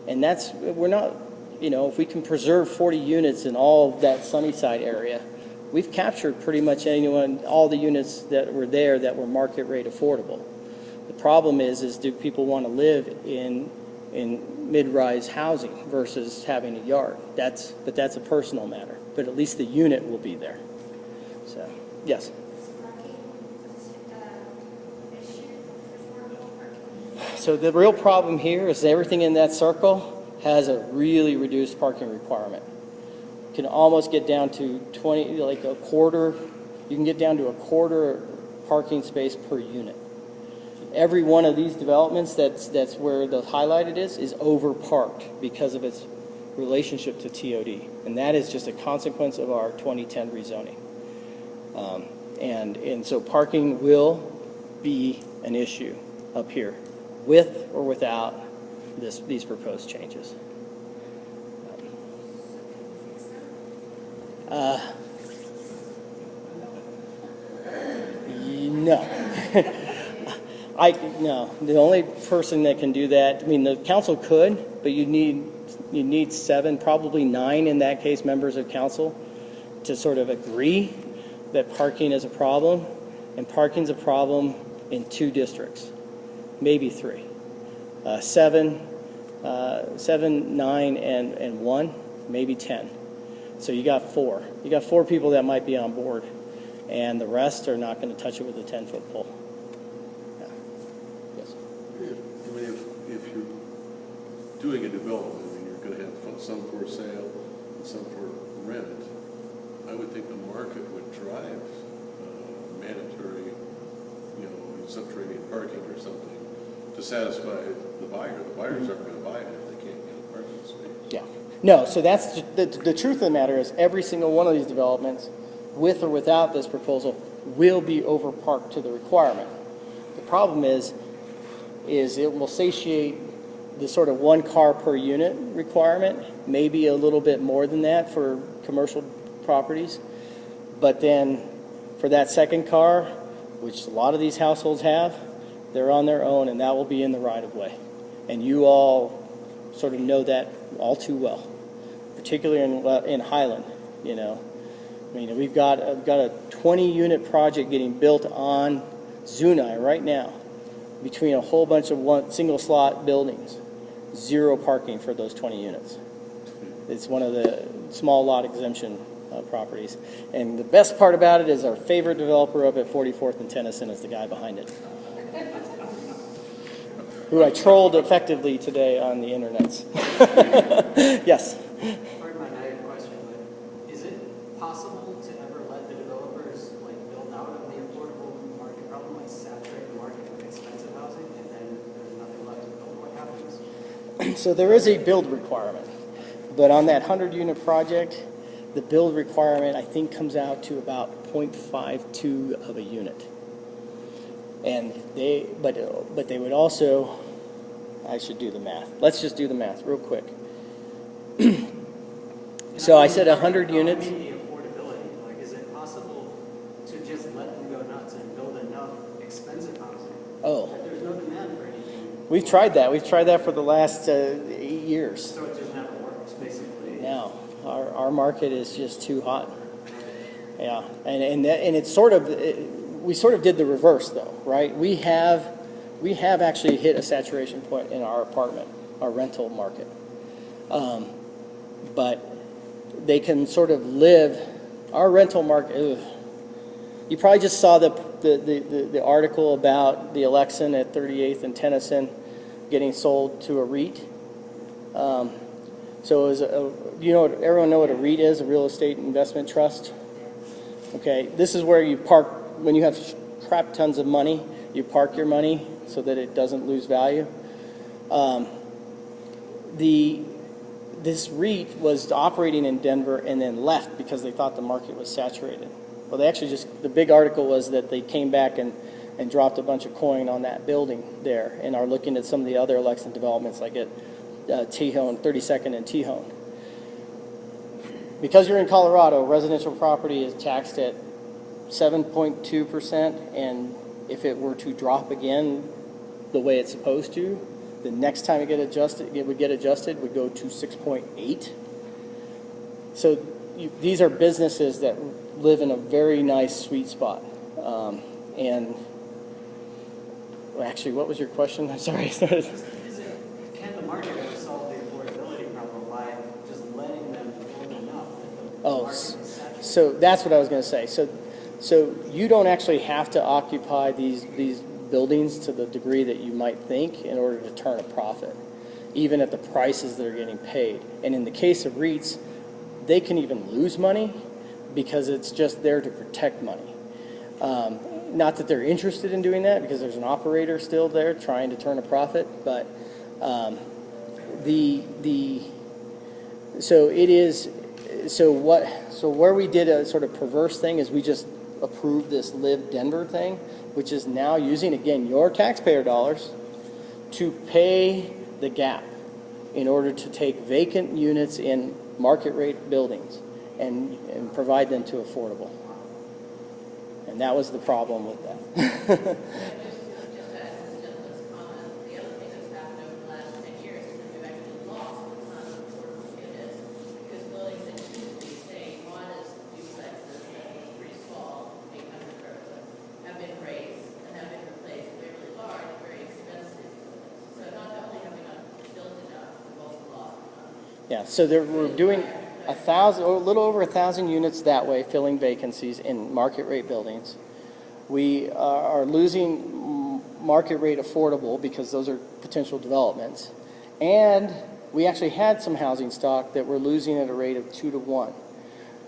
And we're not, if we can preserve 40 units in all of that Sunnyside area, we've captured pretty much all the units that were there that were market rate affordable. The problem is do people want to live in mid-rise housing versus having a yard? But that's a personal matter. But at least the unit will be there. So, yes. So the real problem here is everything in that circle has a really reduced parking requirement. You can almost get down to 20, like a quarter. You can get down to a quarter parking space per unit. Every one of these developments that's where the highlighted is overparked because of its relationship to TOD. And that is just a consequence of our 2010 rezoning. And so parking will be an issue up here, with or without these proposed changes. No. No. The only person that can do that, the council could, but you need 7, probably 9 in that case, members of council to sort of agree that parking is a problem, and parking's a problem in 2 districts, maybe 3. 7, 9, and 1, maybe 10. So you got 4. You got 4 people that might be on board, and the rest are not going to touch it with a 10-foot pole. Yeah. Yes. If you're doing a development and you're going to have some for sale and some for rent, I would think the market would drive mandatory, subterranean parking or something to satisfy the buyer. The buyers aren't going to buy it if they can't get a parking space. Yeah. No, so that's the truth of the matter is every single one of these developments, with or without this proposal, will be overparked to the requirement. The problem is it will satiate the sort of 1 car per unit requirement, maybe a little bit more than that for commercial properties. But then for that second car, which a lot of these households have, they're on their own, and that will be in the right-of-way. And you all sort of know that all too well, particularly in Highland. We've got a 20-unit project getting built on Whna right now, between a whole bunch of single-slot buildings. 0 parking for those 20 units. It's one of the small lot exemption properties. And the best part about it is our favorite developer up at 44th and Tennyson is the guy behind it, who I trolled effectively today on the internets. Yes? Pardon my naive question, but is it possible to ever let the developers build out of the affordable market problem, saturate the market with expensive housing, and then there's nothing left to build? What happens? So there is a build requirement, but on that 100-unit project, the build requirement I think comes out to about 0.52 of a unit. And but they would also, I should do the math. Let's just do the math real quick. So I said 100 units. I mean the affordability. Is it possible to just let them go nuts and build enough expensive housing? Oh. That there's no demand for anything. We've tried that. We've tried that for the last 8 years. So it just never works, basically. No, our market is just too hot. Yeah, and it's sort of. We sort of did the reverse, though, right? We have actually hit a saturation point in our rental market. But they can sort of live. Our rental market. You probably just saw the article about the Alexan at 38th and Tennyson getting sold to a REIT. So it was everyone know what a REIT is? A real estate investment trust. Okay, this is where you park when you have crap tons of money. You park your money so that it doesn't lose value. This REIT was operating in Denver and then left because they thought the market was saturated. Well, they actually the big article was that they came back and dropped a bunch of coin on that building there and are looking at some of the other election developments like at Tejon, 32nd and Tejon. Because you're in Colorado, residential property is taxed at 7.2%, and if it were to drop again the way it's supposed to, the next time it would get adjusted would go to 6.8. So these are businesses that live in a very nice sweet spot. And well, actually, what was your question? I'm sorry. Can the market ever solve the affordability problem by just letting them own enough that the market is saturated? So that's what I was going to say. So you don't actually have to occupy these buildings to the degree that you might think in order to turn a profit, even at the prices that are getting paid. And in the case of REITs, they can even lose money because it's just there to protect money. Not that they're interested in doing that because there's an operator still there trying to turn a profit, but where we did a sort of perverse thing is we just approved this Live Denver thing, which is now using, again, your taxpayer dollars to pay the gap in order to take vacant units in market rate buildings and provide them to affordable. And that was the problem with that. Just to add to this gentleman's comment, the other thing that's happened over the last 10 years is that we've actually lost a ton of affordable units because buildings that used to be, say, modest duplexes that were pretty small, 800 square foot, have been raised and have been replaced with really large, very expensive buildings. So not only have we not built enough, we've also lost enough. Yeah, so we're doing 1,000, or a little over 1,000 units that way, filling vacancies in market rate buildings. We are losing market rate affordable because those are potential developments. And we actually had some housing stock that we're losing at a rate of 2 to 1.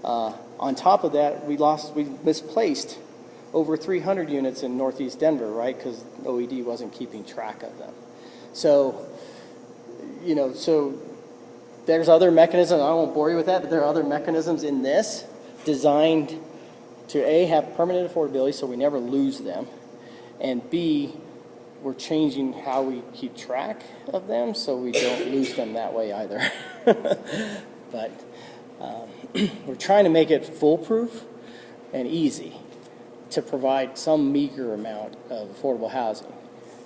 On top of that, we misplaced over 300 units in Northeast Denver, right? Because OED wasn't keeping track of them. So, there's other mechanisms. I won't bore you with that, but there are other mechanisms in this designed to A, have permanent affordability so we never lose them, and B, we're changing how we keep track of them so we don't lose them that way either. But we're trying to make it foolproof and easy to provide some meager amount of affordable housing.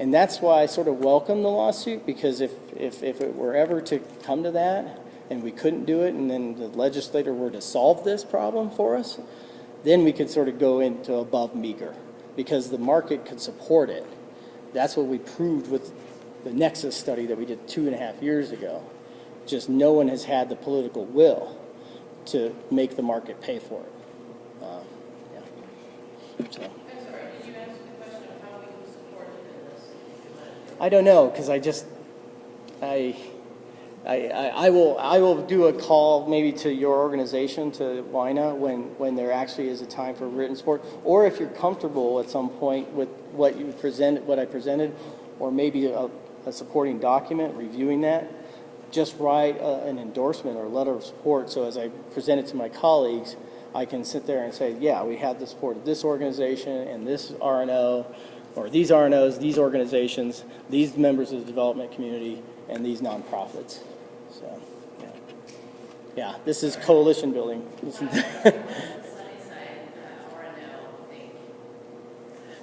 And that's why I sort of welcome the lawsuit, because if it were ever to come to that and we couldn't do it and then the legislator were to solve this problem for us, then we could sort of go into above meager because the market could support it. That's what we proved with the Nexus study that we did 2.5 years ago. Just no one has had the political will to make the market pay for it. So. I'm sorry, did you answer the question of how we can support it in this? I don't know, because I will do a call maybe to your organization, to Whna, when there actually is a time for written support, or if you're comfortable at some point with what I presented, or maybe a supporting document, reviewing that, just write an endorsement or letter of support. So as I present it to my colleagues, I can sit there and say, yeah, we have the support of this organization and this RNO, or these RNOs, these organizations, these members of the development community, and these nonprofits. So, yeah, this is coalition building.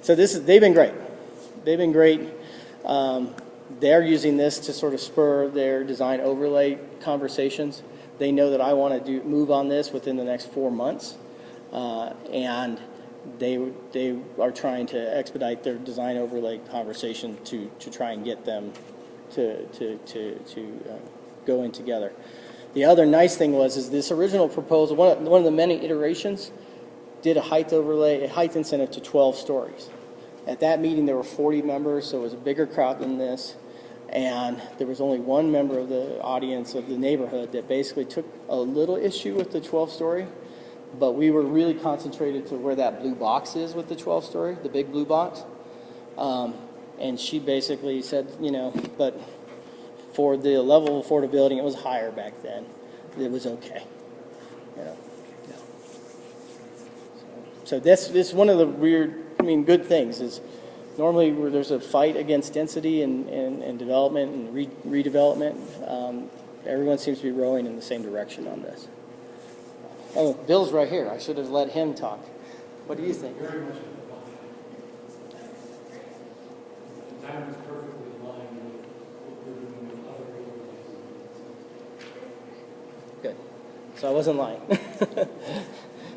So they've been great. They've been great. They're using this to sort of spur their design overlay conversations. They know that I want to move on this within the next 4 months, and they are trying to expedite their design overlay conversation to try and get them to go in together. The other nice thing is this original proposal, one of the many iterations, did a height incentive to 12 stories. At that meeting, there were 40 members, so it was a bigger crowd than this. And there was only one member of the audience of the neighborhood that basically took a little issue with the 12-story, but we were really concentrated to where that blue box is with the 12-story, the big blue box. And she basically said, but for the level of affordability, it was higher back then. It was okay. So this is one of the good things is normally where there's a fight against density and development and redevelopment, everyone seems to be rowing in the same direction on this. Oh, Bill's right here. I should have let him talk. What do you think? Very much in the time is perfectly aligned with what we're doing with other organizations. Good. So I wasn't lying.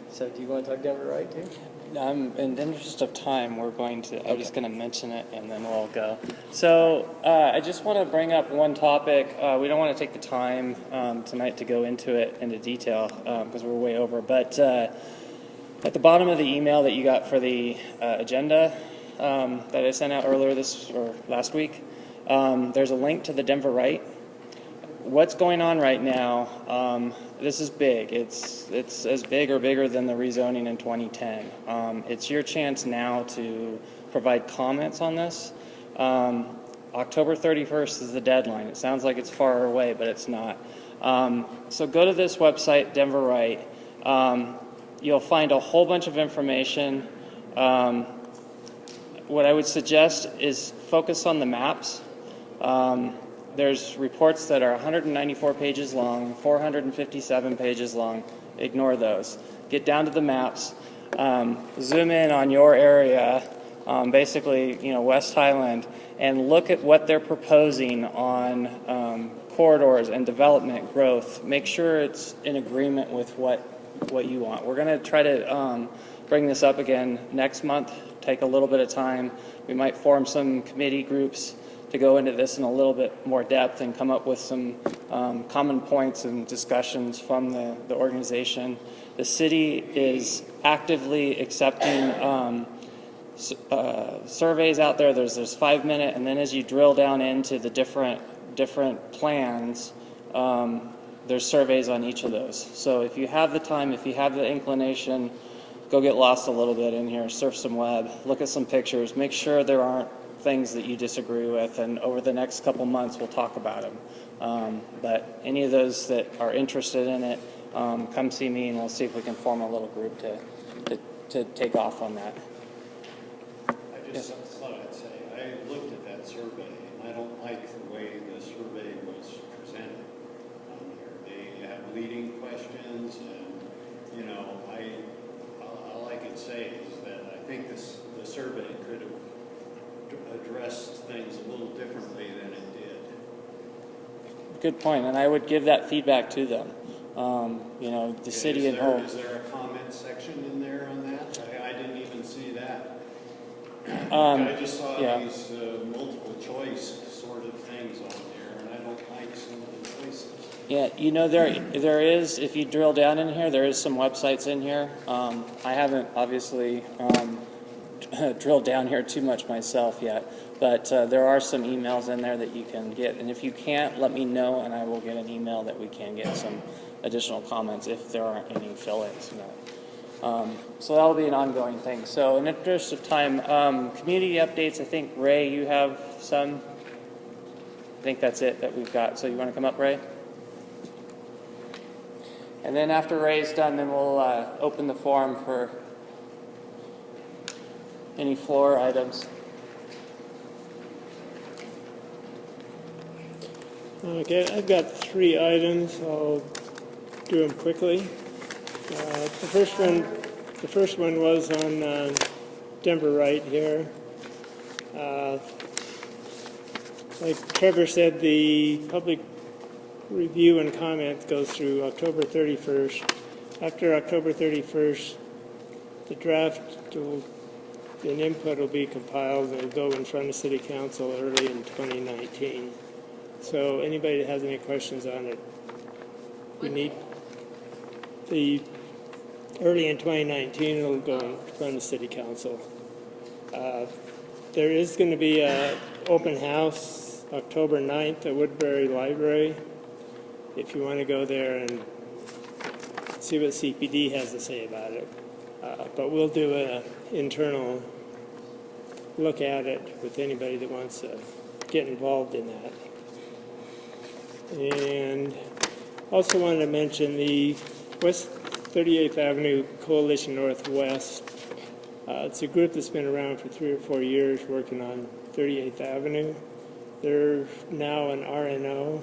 So do you want to talk Denver right too? In the interest of time, I'm just going to mention it and then we'll go. So I just want to bring up one topic. We don't want to take the time tonight to go into detail because we're way over. But at the bottom of the email that you got for the agenda that I sent out earlier last week, there's a link to the Denver Right. What's going on right now, this is big. It's as big or bigger than the rezoning in 2010. It's your chance now to provide comments on this. October 31st is the deadline. It sounds like it's far away, but it's not. So go to this website, Denver Right. You'll find a whole bunch of information. What I would suggest is focus on the maps. There's reports that are 194 pages long, 457 pages long. Ignore those. Get down to the maps. Zoom in on your area, basically, West Highland, and look at what they're proposing on corridors and development growth. Make sure it's in agreement with what you want. We're going to try to bring this up again next month. Take a little bit of time. We might form some committee groups to go into this in a little bit more depth and come up with some common points and discussions from the organization. The city is actively accepting surveys out there. There's 5-minute, and then as you drill down into the different plans, there's surveys on each of those. So if you have the time, if you have the inclination, go get lost a little bit in here, surf some web, look at some pictures, make sure there aren't things that you disagree with, and over the next couple months we'll talk about them. But any of those that are interested in it, come see me and we'll see if we can form a little group to take off on that. I just thought I'd say, I looked at that survey and I don't like the way the survey was presented on here. They have leading questions and, all I can say is that I think the survey could have addressed things a little differently than it did. Good point, and I would give that feedback to them. The city at home. Is there a comment section in there on that? I didn't even see that. I just saw these multiple choice sort of things on there, and I don't like some of the choices. Yeah, there is, if you drill down in here, there is some websites in here. I haven't obviously drilled down here too much myself yet, but there are some emails in there that you can get, and if you can't, let me know and I will get an email that we can get some additional comments if there aren't any fill-ins. So that'll be an ongoing thing. So in the interest of time, community updates, I think Ray, you have some. I think that's it that we've got. So you want to come up, Ray? And then after Ray's done, then we'll open the forum for any floor items. Okay, I've got 3 items. I'll do them quickly. The first one was on Denver Right here. Like Trevor said, the public review and comment goes through October 31st. After October 31st, the draft and input will be compiled and it'll go in front of City Council early in 2019. So anybody that has any questions on it, we need early in 2019 it'll go in front of City Council. There is going to be an open house October 9th at Woodbury Library. If you want to go there and see what CPD has to say about it. But we'll do an internal look at it with anybody that wants to get involved in that. And also wanted to mention the West 38th Avenue Coalition Northwest. It's a group that's been around for 3 or 4 years working on 38th Avenue. They're now an RNO,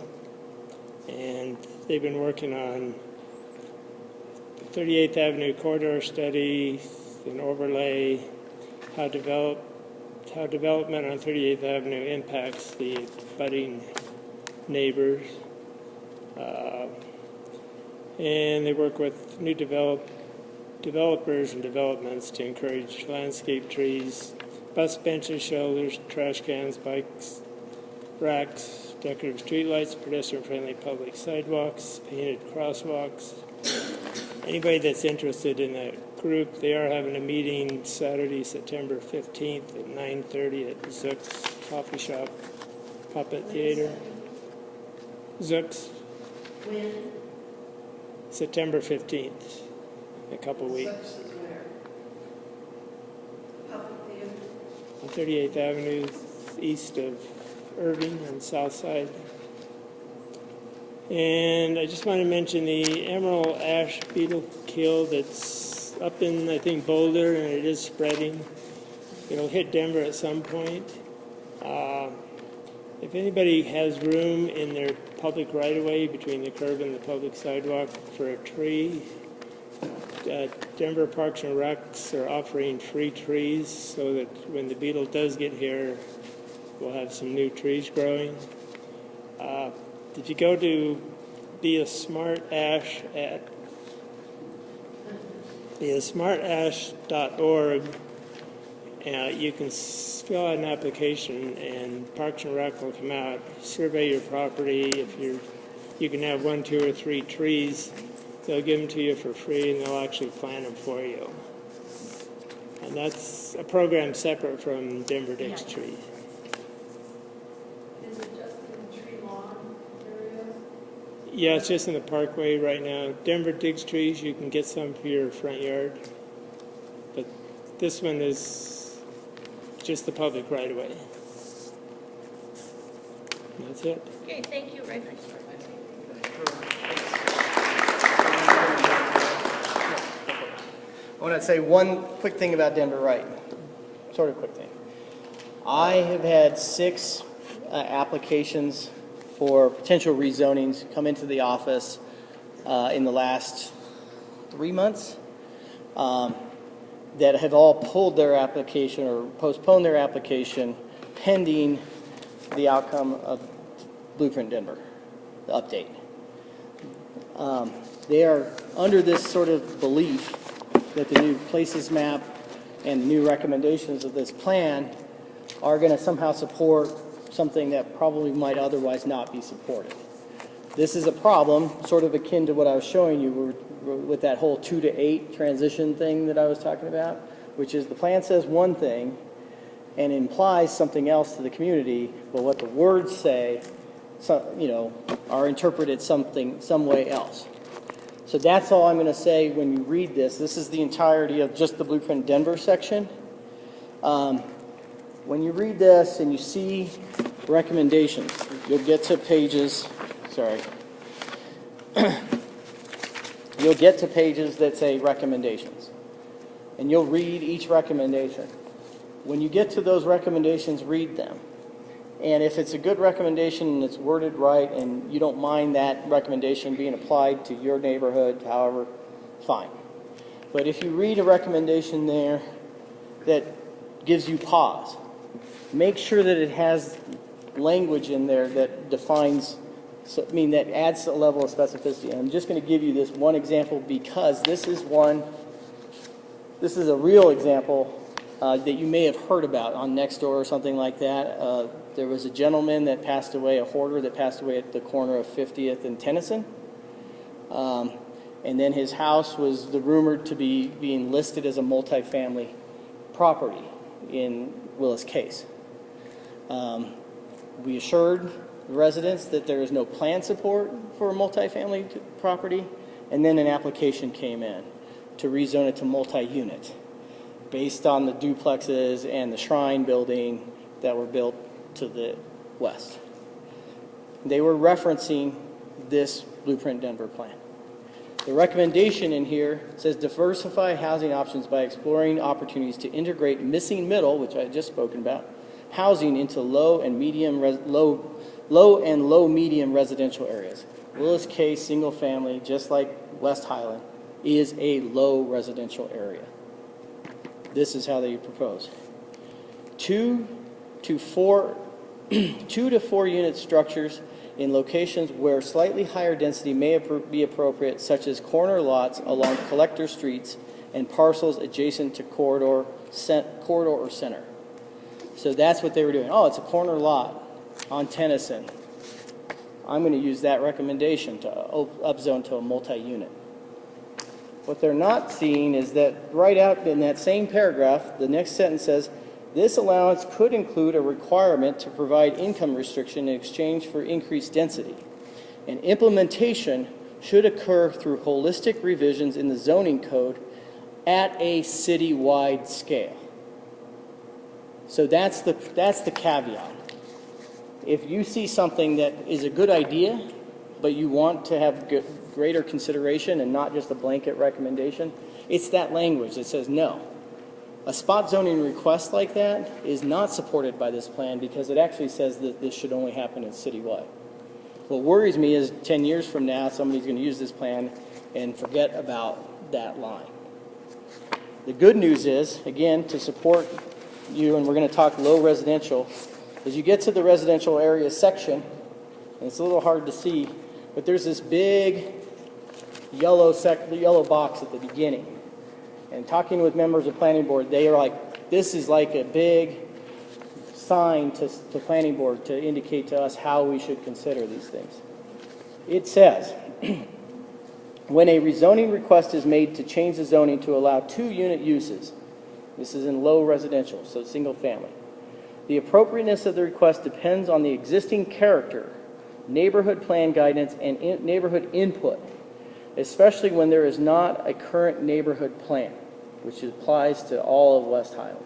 and they've been working on the 38th Avenue corridor study, an overlay, how development on 38th Avenue impacts the budding neighbors. And they work with new developers and developments to encourage landscape trees, bus benches, shelters, trash cans, bikes, racks, decorative streetlights, pedestrian-friendly public sidewalks, painted crosswalks. Anybody that's interested in that group, they are having a meeting Saturday, September 15th at 9:30 at Zook's Coffee Shop, Puppet Theater. Zook's. When? September 15th, a couple weeks. Such as where? Public theater? On 38th Avenue, east of Irving on the south side. And I just want to mention the emerald ash beetle kill that's up in, I think, Boulder, and it is spreading. It'll hit Denver at some point. If anybody has room in their public right-of-way between the curb and the public sidewalk for a tree, Denver Parks and Recs are offering free trees so that when the beetle does get here, we'll have some new trees growing. If you go to beasmartash.org, you can fill out an application, and Parks and Rec will come out, survey your property. If you can have 1, 2, or 3 trees, they'll give them to you for free, and they'll actually plant them for you. And that's a program separate from Denver Digs Trees. Is it just in the tree lawn area? Yeah, it's just in the parkway right now. Denver Digs Trees, you can get some for your front yard. But this one is just the public right away. That's it. Okay, thank you, Rick. I want to say one quick thing about Denver Right. Sort of quick thing. I have had 6 applications for potential rezonings come into the office in the last 3 months. That have all pulled their application or postponed their application pending the outcome of Blueprint Denver, the update. They are under this sort of belief that the new places map and the new recommendations of this plan are going to somehow support something that probably might otherwise not be supported. This is a problem sort of akin to what I was showing you with that whole 2 to 8 transition thing that I was talking about, which is the plan says one thing and implies something else to the community, but what the words say, are interpreted some way else. So that's all I'm going to say when you read this. This is the entirety of just the Blueprint Denver section. When you read this and you see recommendations, you'll get to pages, you'll get to pages that say recommendations. And you'll read each recommendation. When you get to those recommendations, read them. And if it's a good recommendation and it's worded right and you don't mind that recommendation being applied to your neighborhood, however, fine. But if you read a recommendation there that gives you pause, make sure that it has language in there that defines, that adds a level of specificity. And I'm just going to give you this one example because this is a real example that you may have heard about on Nextdoor or something like that. There was a gentleman that passed away, a hoarder that passed away at the corner of 50th and Tennyson. And then his house was rumored to be being listed as a multifamily property in Willis Case. We assured the residents that there is no plan support for a multifamily property, And then an application came in to rezone it to multi-unit based on the duplexes and the Shrine building that were built to the west. They were referencing this Blueprint Denver plan. The recommendation in here says diversify housing options by exploring opportunities to integrate missing middle, which I had just spoken about, housing into low and low medium residential areas. Willis K single family, just like West Highland, is a low residential area. This is how they propose. 2 to 4 unit structures in locations where slightly higher density may be appropriate, such as corner lots along collector streets and parcels adjacent to corridor or center. So that's what they were doing. Oh, it's a corner lot on Tennyson. I'm going to use that recommendation to upzone to a multi-unit. What they're not seeing is that right out in that same paragraph, the next sentence says, this allowance could include a requirement to provide income restriction in exchange for increased density. And implementation should occur through holistic revisions in the zoning code at a citywide scale. So that's the caveat. If you see something that is a good idea, but you want to have greater consideration and not just a blanket recommendation, it's that language that says no. A spot zoning request like that is not supported by this plan because it actually says that this should only happen in citywide. What worries me is 10 years from now, somebody's going to use this plan and forget about that line. The good news is, again, to support you, and we're going to talk low residential, as you get to the residential area section, and it's a little hard to see, but there's this big yellow box at the beginning. And talking with members of planning board, they are like, this is like a big sign to planning board to indicate to us how we should consider these things. It says, when a rezoning request is made to change the zoning to allow 2-unit uses, this is in low residential, so single family, the appropriateness of the request depends on the existing character, neighborhood plan guidance, and neighborhood input, especially when there is not a current neighborhood plan, which applies to all of West Highland.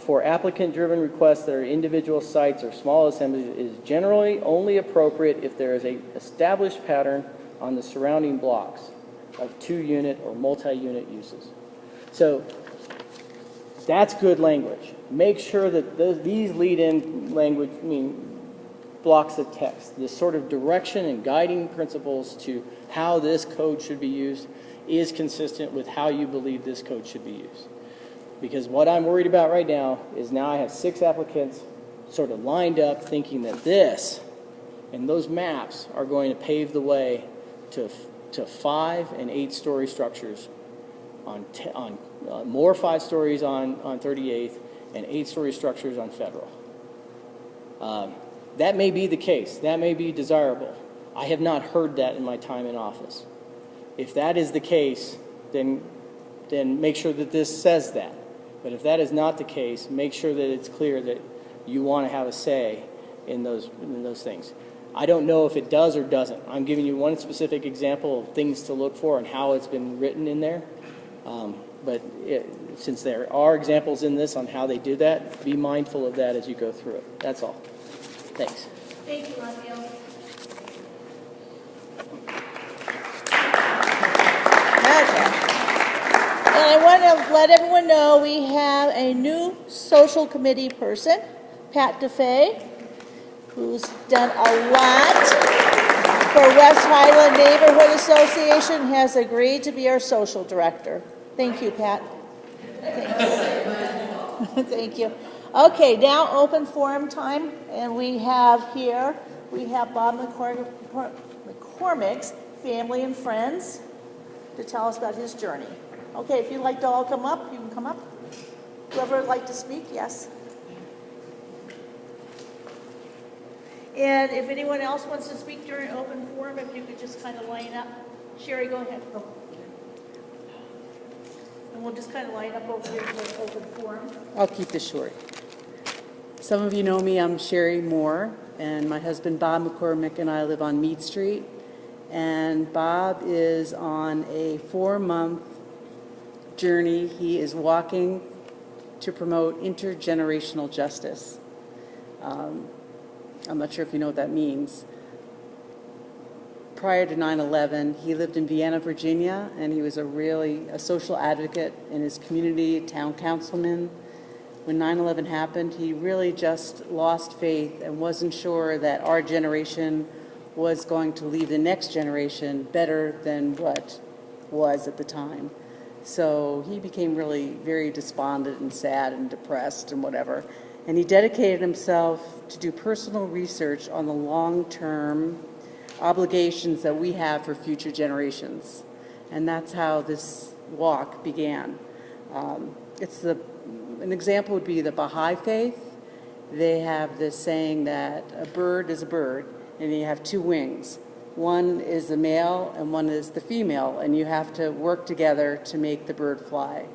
For applicant-driven requests that are individual sites or small assemblies, it is generally only appropriate if there is an established pattern on the surrounding blocks of 2-unit or multi-unit uses. So that's good language. Make sure that these lead-in language, blocks of text, this sort of direction and guiding principles to how this code should be used is consistent with how you believe this code should be used. Because what I'm worried about right now is now I have 6 applicants sort of lined up thinking that this and those maps are going to pave the way to 5 and 8-story structures on more 5 stories on 38th and 8-story structures on Federal. That may be the case. That may be desirable. I have not heard that in my time in office. If that is the case, then make sure that this says that. But if that is not the case, make sure that it's clear that you want to have a say in those things. I don't know if it does or doesn't. I'm giving you one specific example of things to look for and how it's been written in there. Since there are examples in this on how they do that, be mindful of that as you go through it. That's all. Thanks. Thank you, Raphael. And I want to let everyone know we have a new social committee person, Pat DeFay, who's done a lot for West Highland Neighborhood Association, has agreed to be our social director. Thank you, Pat. Thank you. Thank you. Okay, now open forum time, and we have Bob McCormick's family and friends to tell us about his journey. Okay, if you'd like to all come up, you can come up. Whoever would like to speak, yes. And if anyone else wants to speak during open forum, if you could just kind of line up. Sherry, go ahead. Oh. And we'll just kind of line up over here for open forum. I'll keep this short. Some of you know me, I'm Sherry Moore, and my husband Bob McCormick and I live on Mead Street. And Bob is on a 4-month journey. He is walking to promote intergenerational justice. I'm not sure if you know what that means. Prior to 9/11, he lived in Vienna, Virginia, and he was a social advocate in his community, town councilman. When 9/11 happened, he really just lost faith and wasn't sure that our generation was going to leave the next generation better than what was at the time. So he became really very despondent and sad and depressed and whatever. And he dedicated himself to do personal research on the long-term obligations that we have for future generations. And that's how this walk began. An example would be the Baha'i faith. They have this saying that a bird is a bird, and you have 2 wings. One is the male and one is the female, and you have to work together to make the bird fly.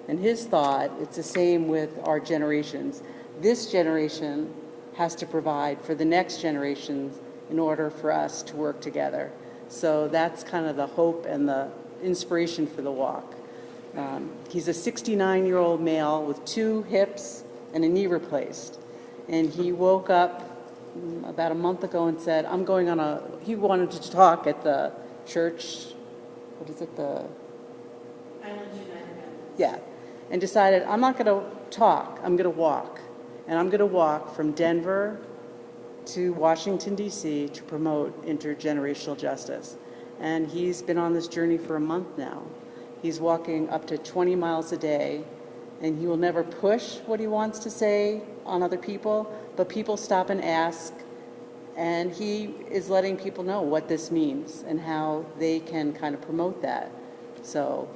And his thought, it's the same with our generations. This generation has to provide for the next generations in order for us to work together. So that's kind of the hope and the inspiration for the walk. He's a 69-year-old male with 2 hips and a knee replaced. And he woke up about a month ago and said, he wanted to talk at the church, what is it, yeah, and decided, I'm not going to talk, I'm going to walk. And I'm going to walk from Denver to Washington, D.C. to promote intergenerational justice. And he's been on this journey for a month now. He's walking up to 20 miles a day, and he will never push what he wants to say on other people, but people stop and ask, and he is letting people know what this means and how they can kind of promote that. So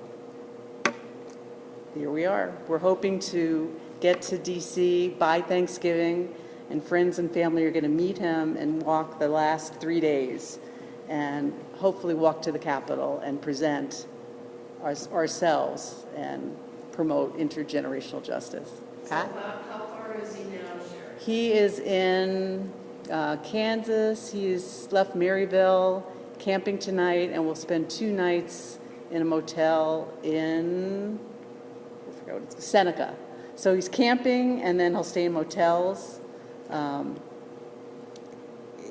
here we are. We're hoping to get to D.C. by Thanksgiving, and friends and family are going to meet him and walk the last 3 days and hopefully walk to the Capitol and present ourselves and promote intergenerational justice. Pat? How far is he now, Sheriff? He is in Kansas. He's left Maryville, camping tonight, and will spend 2 nights in a motel in Seneca. So he's camping, and then he'll stay in motels.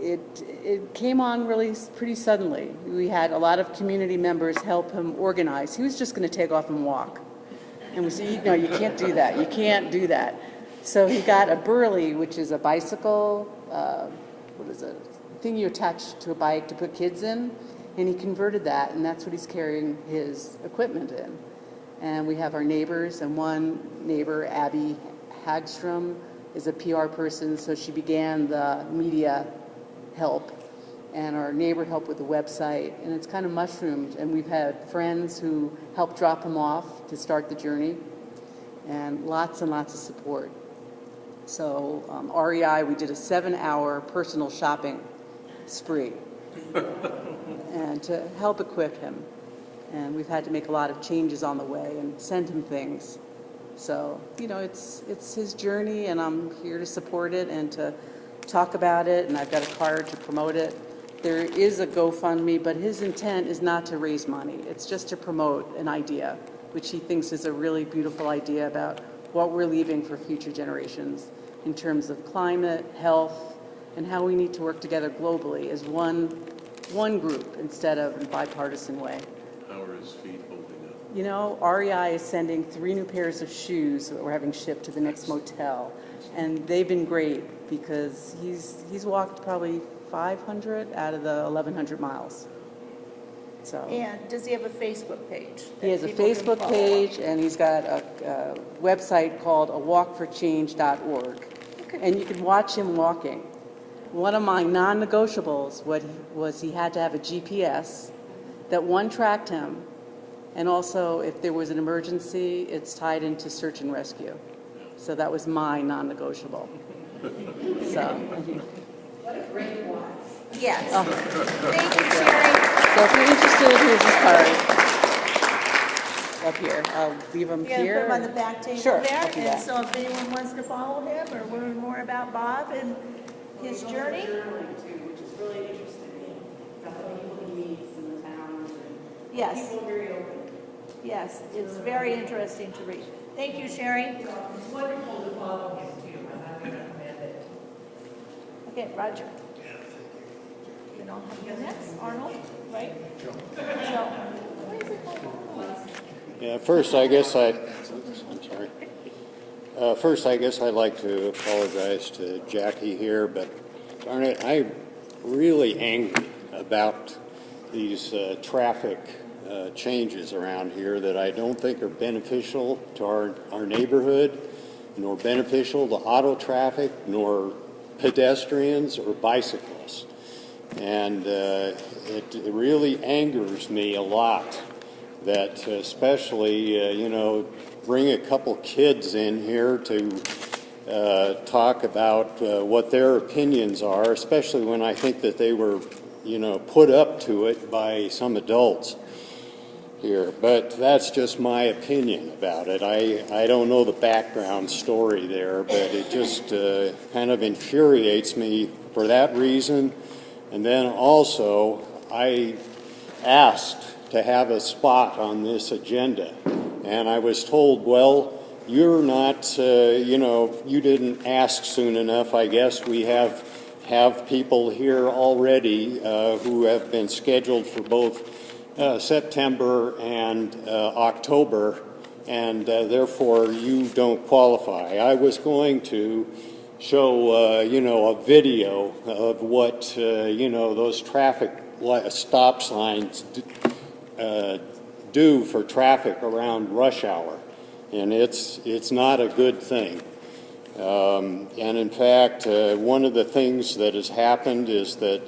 It came on really pretty suddenly. We had a lot of community members help him organize. He was just going to take off and walk. And we said, no, you can't do that. You can't do that. So he got a Burley, which is a bicycle, thing you attach to a bike to put kids in. And he converted that, and that's what he's carrying his equipment in. And we have our neighbors, and one neighbor, Abby Hagstrom, is a PR person, so she began the media help, and our neighbor helped with the website, and it's kind of mushroomed, and we've had friends who helped drop him off to start the journey, and lots of support. So REI, we did a 7-hour personal shopping spree and to help equip him. And we've had to make a lot of changes on the way and send him things. So, it's his journey, and I'm here to support it and to talk about it, and I've got a card to promote it. There is a GoFundMe, but his intent is not to raise money. It's just to promote an idea, which he thinks is a really beautiful idea about what we're leaving for future generations in terms of climate, health, and how we need to work together globally as one group instead of in a bipartisan way. How are his feet holding up? REI is sending 3 new pairs of shoes that we're having shipped to the next motel. And they've been great because he's walked probably 500 out of the 1,100 miles. So. And does he have a Facebook page? He has a Facebook page, and he's got a website called awalkforchange.org. Okay. And you can watch him walking. One of my non-negotiables was he had to have a GPS that tracked him, and also if there was an emergency, it's tied into search and rescue. So that was my non-negotiable. So. What a great walk. Yes. Oh. Thank you, Sherry. So if you're interested, here's his card. Up here. I'll leave him You're here. Put him on the back table Sure, there. I'll do And that. so if anyone wants to follow him or learn more about Bob and his journey. Journaling too, which is really interesting. Got what he needs. Yes. People are very open. Yes, it's very interesting to read. Thank you, Sherry. It's wonderful to follow him too, I highly recommend it. Okay, Roger. You know, you're next, Arnold, right? Joe. What is it called? Yeah, first, I guess I'm sorry. First, I guess I'd like to apologize to Jackie here, but darn it, I'm really angry about these traffic changes around here that I don't think are beneficial to our neighborhood, nor beneficial to auto traffic, nor pedestrians or bicyclists. And it really angers me a lot that especially, bring a couple kids in here to talk about what their opinions are, especially when I think that they were, put up to it by some adults here. But that's just my opinion about it. I don't know the background story there, but it just kind of infuriates me for that reason. And then also, I asked to have a spot on this agenda, and I was told, well, you're not, you didn't ask soon enough. I guess we have people here already who have been scheduled for both September and October, and therefore you don't qualify. I was going to show, a video of what, those traffic stop signs do for traffic around rush hour, and it's not a good thing. And in fact, one of the things that has happened is that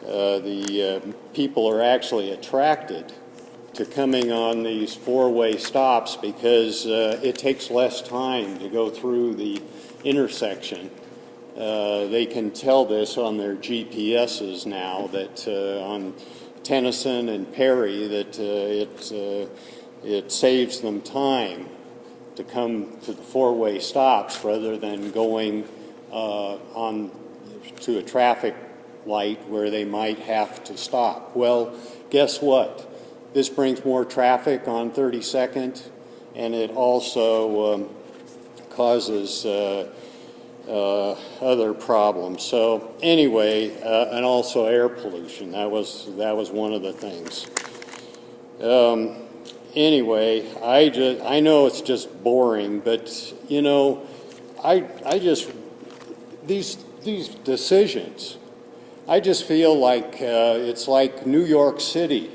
the people are actually attracted to coming on these four-way stops because it takes less time to go through the intersection. They can tell this on their GPSs now that on Tennyson and Perry that it saves them time to come to the four-way stops rather than going on to a traffic light where they might have to stop. Well, guess what? This brings more traffic on 32nd, and it also causes other problems. So anyway, and also air pollution. That was one of the things. Anyway, I know it's just boring, but I just these decisions. I just feel like it's like New York City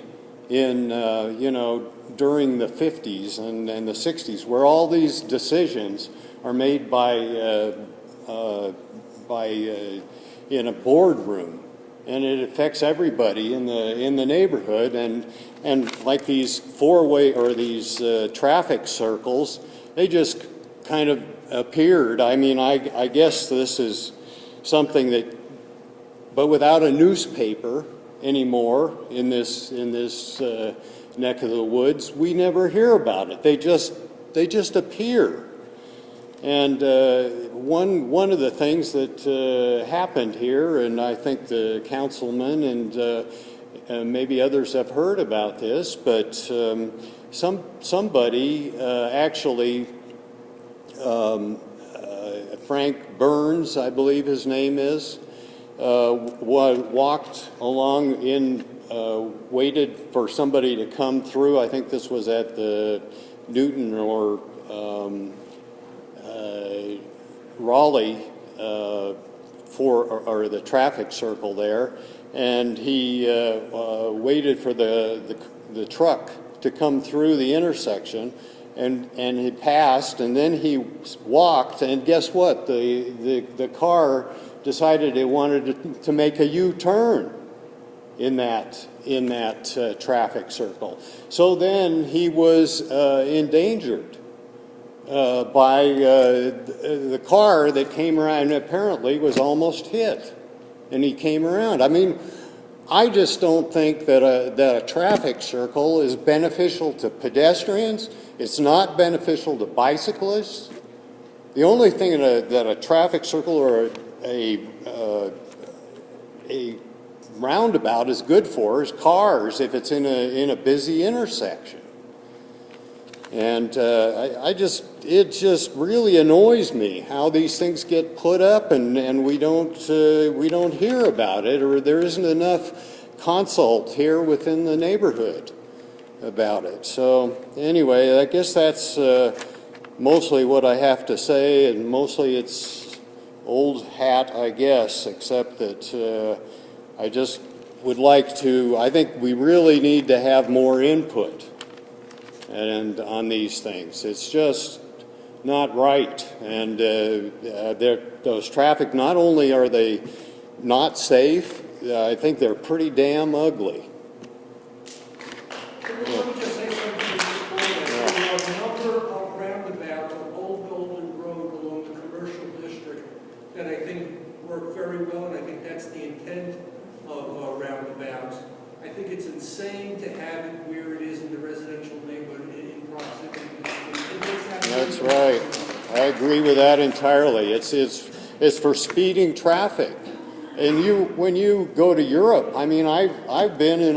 in during the 50s and the 60s, where all these decisions are made by in a boardroom, and it affects everybody in the neighborhood. And like these four-way or these traffic circles, they just kind of appeared. I mean, I guess this is something that, but without a newspaper anymore in this neck of the woods, we never hear about it. They just appear. And one of the things that happened here, and I think the councilman and maybe others have heard about this, but somebody actually, Frank Burns, I believe his name is, walked along waited for somebody to come through. I think this was at the Newton or Raleigh or the traffic circle there, and he waited for the truck to come through the intersection, and he passed, and then he walked, and guess what? The car decided it wanted to make a U-turn in that traffic circle. So then he was endangered by the car that came around and apparently was almost hit, and he came around. I mean, I just don't think that a traffic circle is beneficial to pedestrians. It's not beneficial to bicyclists. The only thing that a traffic circle or a roundabout is good for is cars if it's in a busy intersection. And it just really annoys me how these things get put up and we don't hear about it, or there isn't enough consult here within the neighborhood about it. So anyway, I guess that's mostly what I have to say, and mostly it's old hat, I guess, except that I just would like to, I think we really need to have more input and on these things. It's just not right. And those traffic, not only are they not safe, I think they're pretty damn ugly. Let me just say something before that. There are a number of roundabouts on Old Golden Road along the commercial district that I think work very well, and I think that's the intent of roundabouts. I think it's insane to have it where it is in the residential neighborhood in proximity. That's right. I agree with that entirely. It's for speeding traffic. And when you go to Europe, I mean, I've driven in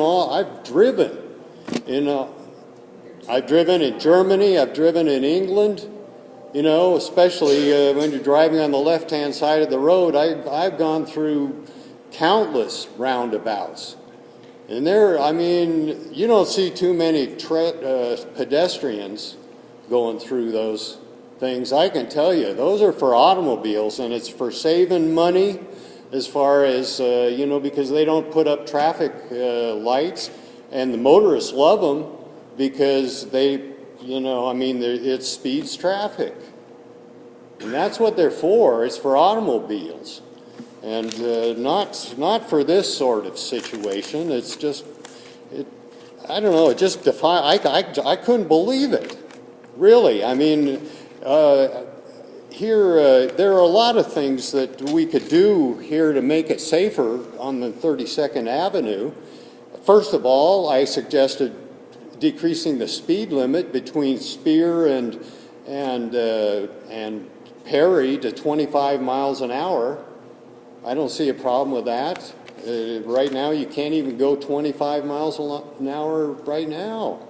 Germany, I've driven in England, you know, especially when you're driving on the left-hand side of the road. I've gone through countless roundabouts. And I mean, you don't see too many pedestrians going through those things. I can tell you, those are for automobiles, and it's for saving money as far as, you know, because they don't put up traffic lights, and the motorists love them because they, you know, I mean, it speeds traffic. And that's what they're for. It's for automobiles. And not for this sort of situation. It's just, I don't know, it just I couldn't believe it, really. I mean, here, there are a lot of things that we could do here to make it safer on the 32nd Avenue. First of all, I suggested decreasing the speed limit between Spear and Perry to 25 miles an hour. I don't see a problem with that. Right now, you can't even go 25 miles an hour right now.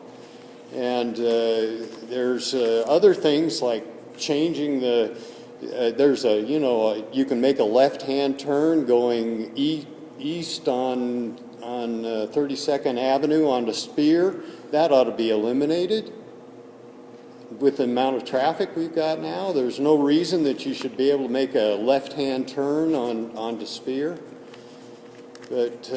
And there's other things like changing you can make a left-hand turn going east on 32nd Avenue onto Spear. That ought to be eliminated. With the amount of traffic we've got now, there's no reason that you should be able to make a left-hand turn onto Spear. But,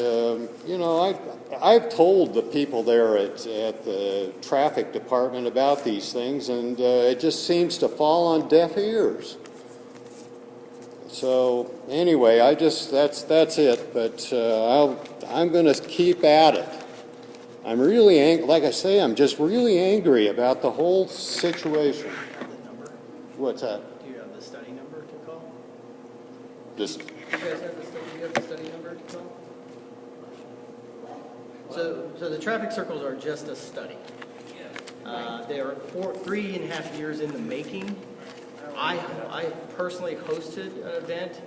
you know, I've told the people there at the traffic department about these things, and it just seems to fall on deaf ears. So, anyway, that's it, but I'm going to keep at it. I'm really angry. Like I say, I'm just really angry about the whole situation. What's that? Do you have the study number to call? Just. Do you have the study number to call? So the traffic circles are just a study. They are 3.5 years in the making. I personally hosted an event.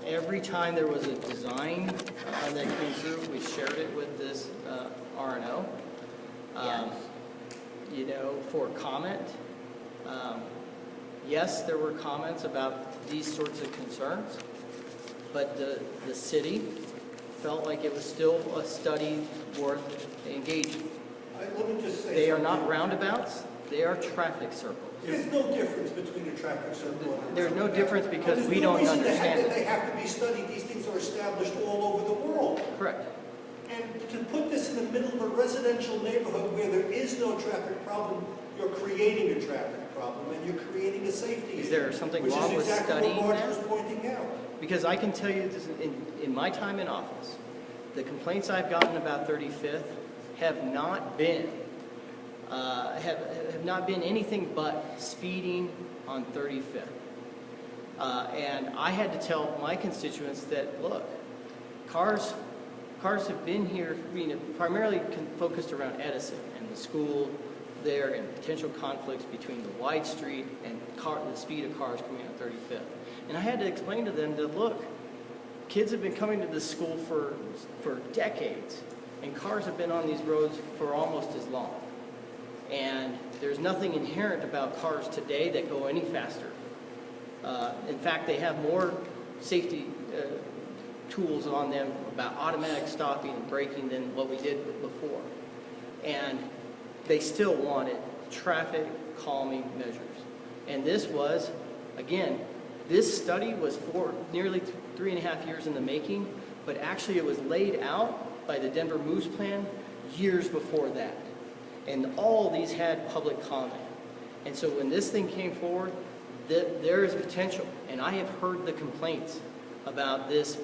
Every time there was a design that came through, we shared it with this R&O, you know, for comment. Yes, there were comments about these sorts of concerns, but the city felt like it was still a study worth engaging. Let me just say they are not roundabouts, they are traffic circles. There's no difference between a traffic circle and There's no difference because we don't understand it. They have to be studied. These things are established all over the world. Correct. And to put this in the middle of a residential neighborhood where there is no traffic problem, you're creating a traffic problem and you're creating a safety issue. Is there something wrong with studying that? Which is exactly what Roger was pointing out. Because I can tell you this, in my time in office, the complaints I've gotten about 35th have not been have not been anything but speeding on 35th. And I had to tell my constituents that, look, cars have been here, primarily focused around Edison and the school there and potential conflicts between the wide street and the speed of cars coming on 35th. And I had to explain to them that, look, kids have been coming to this school for decades, and cars have been on these roads for almost as long. And there's nothing inherent about cars today that go any faster. In fact, they have more safety tools on them about automatic stopping and braking than what we did before. And they still wanted traffic calming measures. And this was, again, this study was for nearly 3.5 years in the making, but actually it was laid out by the Denver Moves Plan years before that. And all these had public comment. And so when this thing came forward, there is potential. And I have heard the complaints about this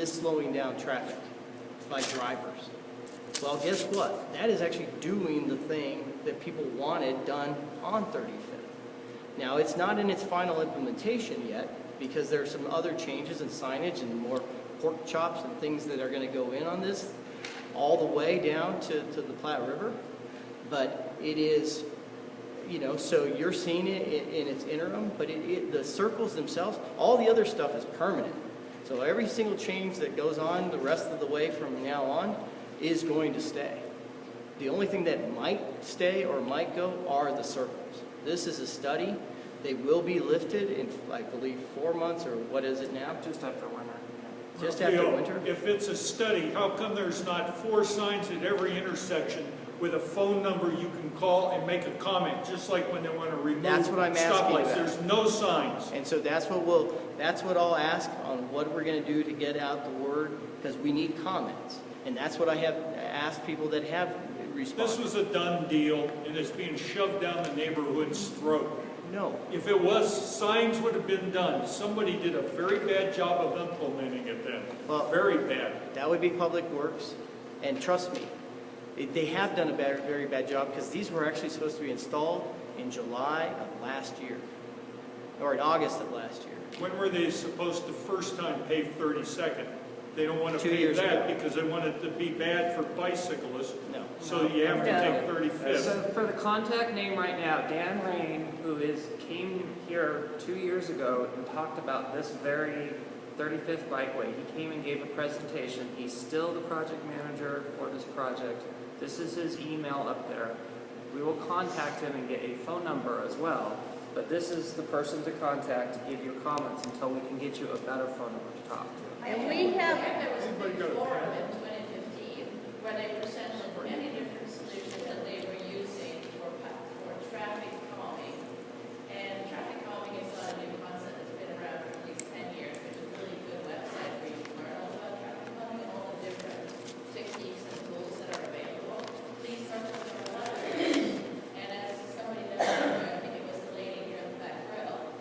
slowing down traffic by drivers. Well, guess what? That is actually doing the thing that people wanted done on 35th. Now, it's not in its final implementation yet because there are some other changes in signage and more pork chops and things that are going to go in on this all the way down to the Platte River. But it is, so you're seeing it in its interim, but the circles themselves, all the other stuff is permanent. So every single change that goes on the rest of the way from now on is going to stay. The only thing that might stay or might go are the circles. This is a study. They will be lifted in, I believe, 4 months, or what is it now? Just after winter. Just after winter? If it's a study, how come there's not 4 signs at every intersection with a phone number you can call and make a comment, just like when they want to remove That's what I'm asking stoplights? about. There's no signs. And so that's what I'll ask on what we're going to do to get out the word, because we need comments. And that's what I have asked people that have responded. This was a done deal, and it's being shoved down the neighborhood's throat. No. If it was, signs would have been done. Somebody did a very bad job of implementing it then. Well, very bad. That would be Public Works. And trust me, they have done a very bad job, because these were actually supposed to be installed in July of last year, or in August of last year. When were they supposed to first time pave 32nd? They don't want to 2 pave years that ago. because they want it to be bad for bicyclists. No. So you have to take 35th. So for the contact name right now, Dan Rain, who came here 2 years ago and talked about this very 35th bikeway. He came and gave a presentation. He's still the project manager for this project. This is his email up there. We will contact him and get a phone number as well. But this is the person to contact to give your comments until we can get you a better phone number to talk to. And we have, there was a big forum in 2015 where they presented many different solutions that they were using for traffic calming. And traffic calming is not a new concept. It's been around for at least 10 years. There's a really good website where you can learn all about traffic calming and all the different techniques and tools that are available. These circles are allowed. And as somebody knows, I think it was the lady here in the back row,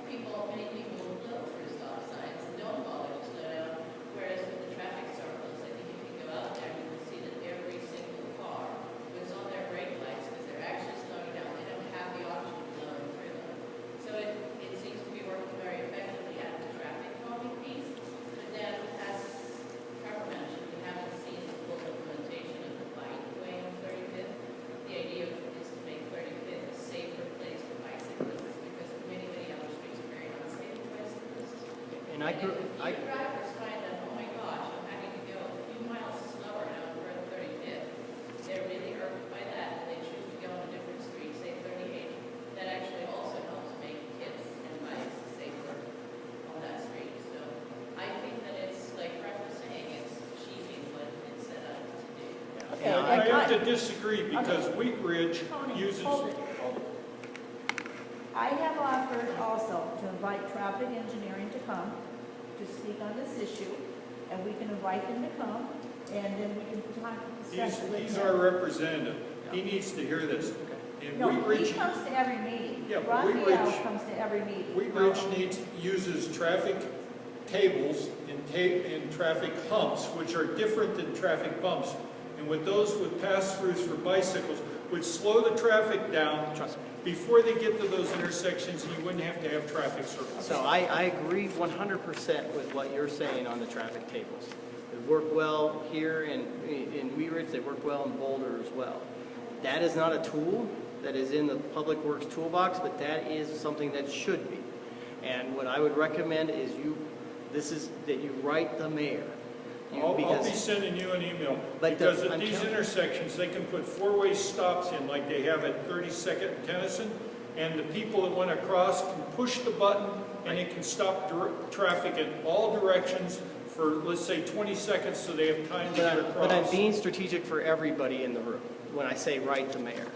many people look for stop signs and don't bother to slow down. Whereas with the traffic circles, I think if you go out there, you can see that every single car was on their brake lights because they're actually slowing down. They don't have the option of blowing through them. So it seems to be working very effectively at the traffic calming piece. But then, as Trevor mentioned, we haven't seen the full implementation of the bikeway on 35th. The idea is to make 35th a safer place for bicyclists because many other streets are very unsafe for bicyclists. And I grew, If drivers find that, oh my gosh, I'm having to go a few miles slower now for 35th, they're really irked by that, and they choose to go on a different street, say 38. That actually also helps make kids and bikes safer on that street. So I think that it's, like Brett was saying, it's achieving what it's set up to do. I have to disagree because Wheat Ridge uses... I have offered also to invite traffic engineering to come to speak on this issue, and we can invite them to come, and then we can discuss it with He's them. our representative. He needs to hear this. And No, Wheat Ridge, he comes to every meeting. Yeah, but Wheat Raphael Ridge- comes to every meeting. Wheat Ridge uses traffic tables and traffic humps, which are different than traffic bumps. And with those with pass-throughs for bicycles, would slow the traffic down before they get to those intersections, and you wouldn't have to have traffic circles. So I agree 100% with what you're saying on the traffic tables. They work well here in Wheat Ridge. They work well in Boulder as well. That is not a tool that is in the Public Works toolbox, but that is something that should be. And what I would recommend is you This is that you write the mayor. I'll be sending you an email, because at these intersections, they can put four-way stops in like they have at 32nd and Tennyson, and the people that want to cross can push the button and it can stop traffic in all directions for, let's say, 20 seconds so they have time to get across. But I'm being strategic for everybody in the room when I say write the mayor.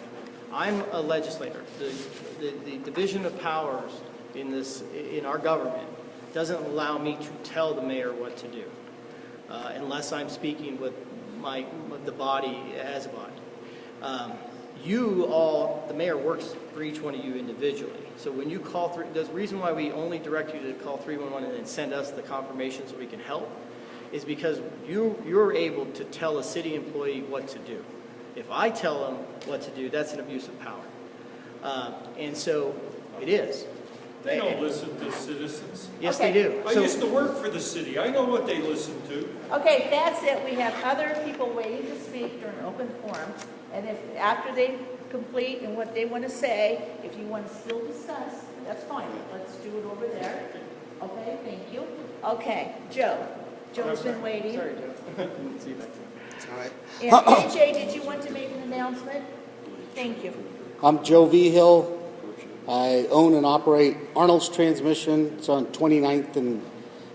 I'm a legislator. The division of powers in our government doesn't allow me to tell the mayor what to do. Unless I'm speaking with the body as a body. The mayor works for each one of you individually. So when you call the reason why we only direct you to call 311 and then send us the confirmation so we can help is because you're able to tell a city employee what to do. If I tell them what to do, that's an abuse of power. And so it is. They don't listen to citizens. Yes, they do. I used to work for the city. I know what they listen to. Okay, that's it. We have other people waiting to speak during open forum. And if after they complete and what they want to say, if you want to still discuss, that's fine. Let's do it over there. Okay, thank you. Okay, Joe. Joe's been waiting. Sorry, Joe. See you back there. It's all right. And AJ, did you want to make an announcement? Thank you. I'm Joe Vigil. I own and operate Arnold's Transmission. It's on 29th and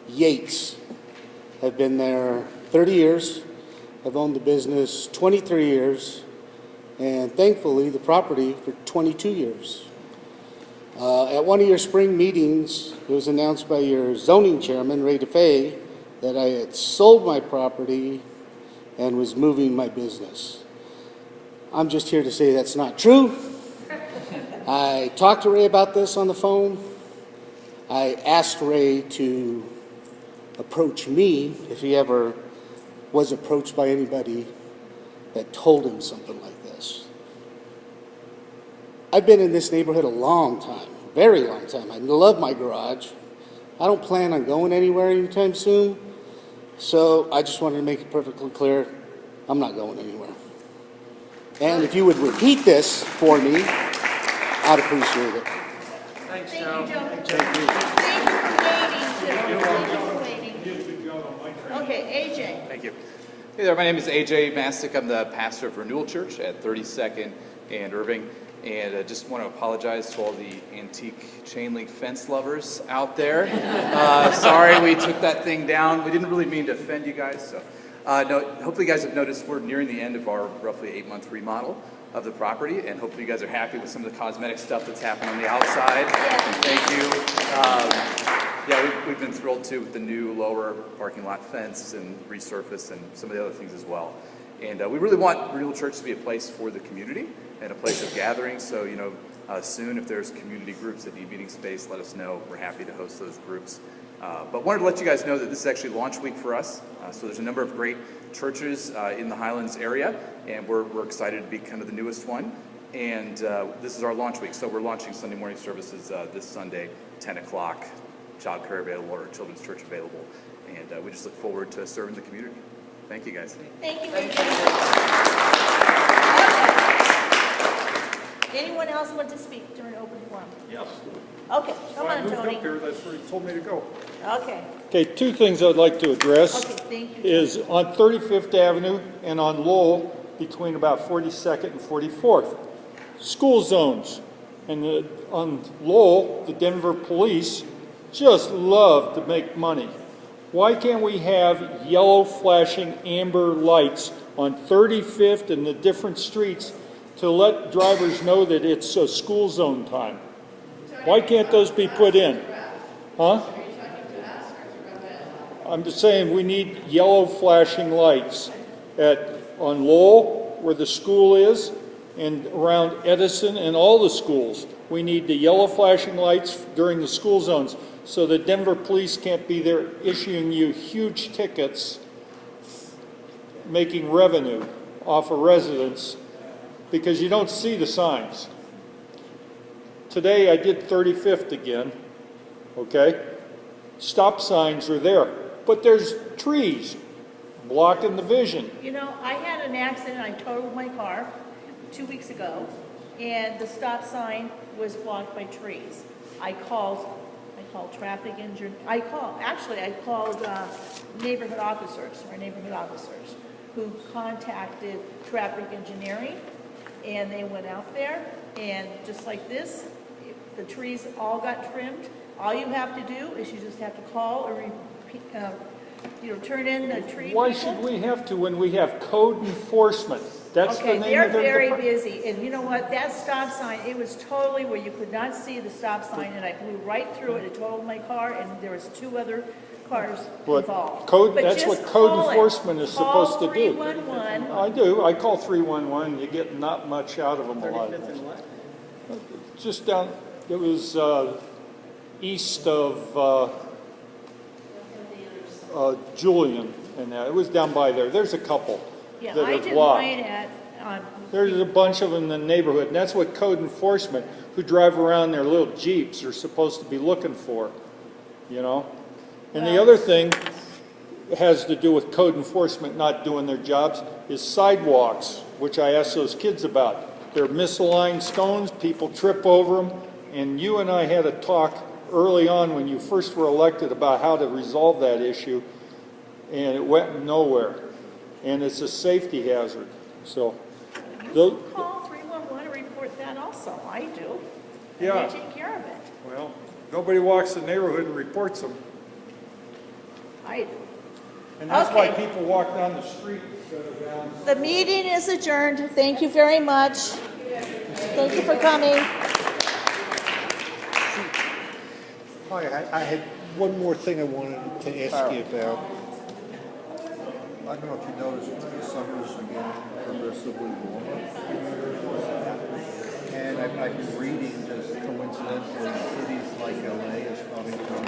Yates. I've been there 30 years. I've owned the business 23 years. And thankfully, the property for 22 years. At one of your spring meetings, it was announced by your zoning chairman, Ray DeFay, that I had sold my property and was moving my business. I'm just here to say that's not true. I talked to Ray about this on the phone. I asked Ray to approach me if he ever was approached by anybody that told him something like this. I've been in this neighborhood a long time, very long time. I love my garage. I don't plan on going anywhere anytime soon. So I just wanted to make it perfectly clear, I'm not going anywhere. And if you would repeat this for me, I'd appreciate it. Thanks, Thank Joe. you, Joe. Thank Thank you for waiting. Okay, AJ. Thank you. Hey there, my name is AJ Mastic. I'm the pastor of Renewal Church at 32nd and Irving. And I just want to apologize to all the antique chain link fence lovers out there. Sorry we took that thing down. We didn't really mean to offend you guys. So, no, hopefully you guys have noticed we're nearing the end of our roughly 8-month remodel of the property, and hopefully you guys are happy with some of the cosmetic stuff that's happened on the outside. And thank you. Yeah, we've been thrilled too with the new lower parking lot fence and resurface and some of the other things as well. And we really want Renewal Church to be a place for the community and a place of gathering. So, soon if there's community groups that need meeting space, let us know. We're happy to host those groups. But wanted to let you guys know that this is actually launch week for us. So there's a number of great churches in the Highlands area, and we're excited to be kind of the newest one. And this is our launch week. So we're launching Sunday morning services this Sunday, 10 o'clock, child care available or children's church available. And we just look forward to serving the community. Thank you, guys. Thank you, AJ. Anyone else want to speak during open forum? Yes. Okay, come I on, moved Tony. up here, that's where he told me to go. Okay. Okay, two things I'd like to address. Okay, thank you. Is on 35th Avenue and on Lowell, between about 42nd and 44th. School zones. And on Lowell, the Denver police just love to make money. Why can't we have yellow flashing amber lights on 35th and the different streets to let drivers know that it's a school zone time? Why can't those be put in? Huh? I'm just saying we need yellow flashing lights on Lowell, where the school is, and around Edison and all the schools. We need the yellow flashing lights during the school zones so the Denver police can't be there issuing you huge tickets, making revenue off of residents, because you don't see the signs. Today I did 35th again, okay? Stop signs are there, but there's trees blocking the vision. You know, I had an accident. I totaled my car 2 weeks ago, and the stop sign was blocked by trees. I called called traffic engineer. I called neighborhood officers who contacted traffic engineering, and they went out there, and just like this, the trees all got trimmed. All you have to do is you just have to call or turn in the tree. Why people. should we have to when we have code enforcement? That's Okay, the name they're of their very department. busy, and you know what, that stop sign, it was totally where you could not see the stop sign, and I blew right through it, it totaled my car, and there was 2 other cars involved. But That's just what code call it. enforcement is supposed to do. Call 311. I do. I call 311. You get not much out of them a lot of times. Just down, it was east of Julian, and it was down by there. There's a couple Yeah, that I are did blocked. mine at, There's a bunch of them in the neighborhood, and that's what code enforcement, who drive around their little Jeeps, are supposed to be looking for, you know? And the other thing has to do with code enforcement not doing their jobs is sidewalks, which I asked those kids about. They're misaligned stones, people trip over them, and you and I had a talk early on when you first were elected about how to resolve that issue, and it went nowhere. And it's a safety hazard, so. you can call 311 and report that also, I do. And Yeah. they take care of it. Well, nobody walks the neighborhood and reports them. I do. And that's why Okay. people walk down the street instead of down. The meeting is adjourned. Thank you very much. Thank you for coming. Hi, I had one more thing I wanted to ask you about. I don't know if you noticed, the summer's getting progressively warmer. And I've been reading just coincidentally, cities like LA is starting to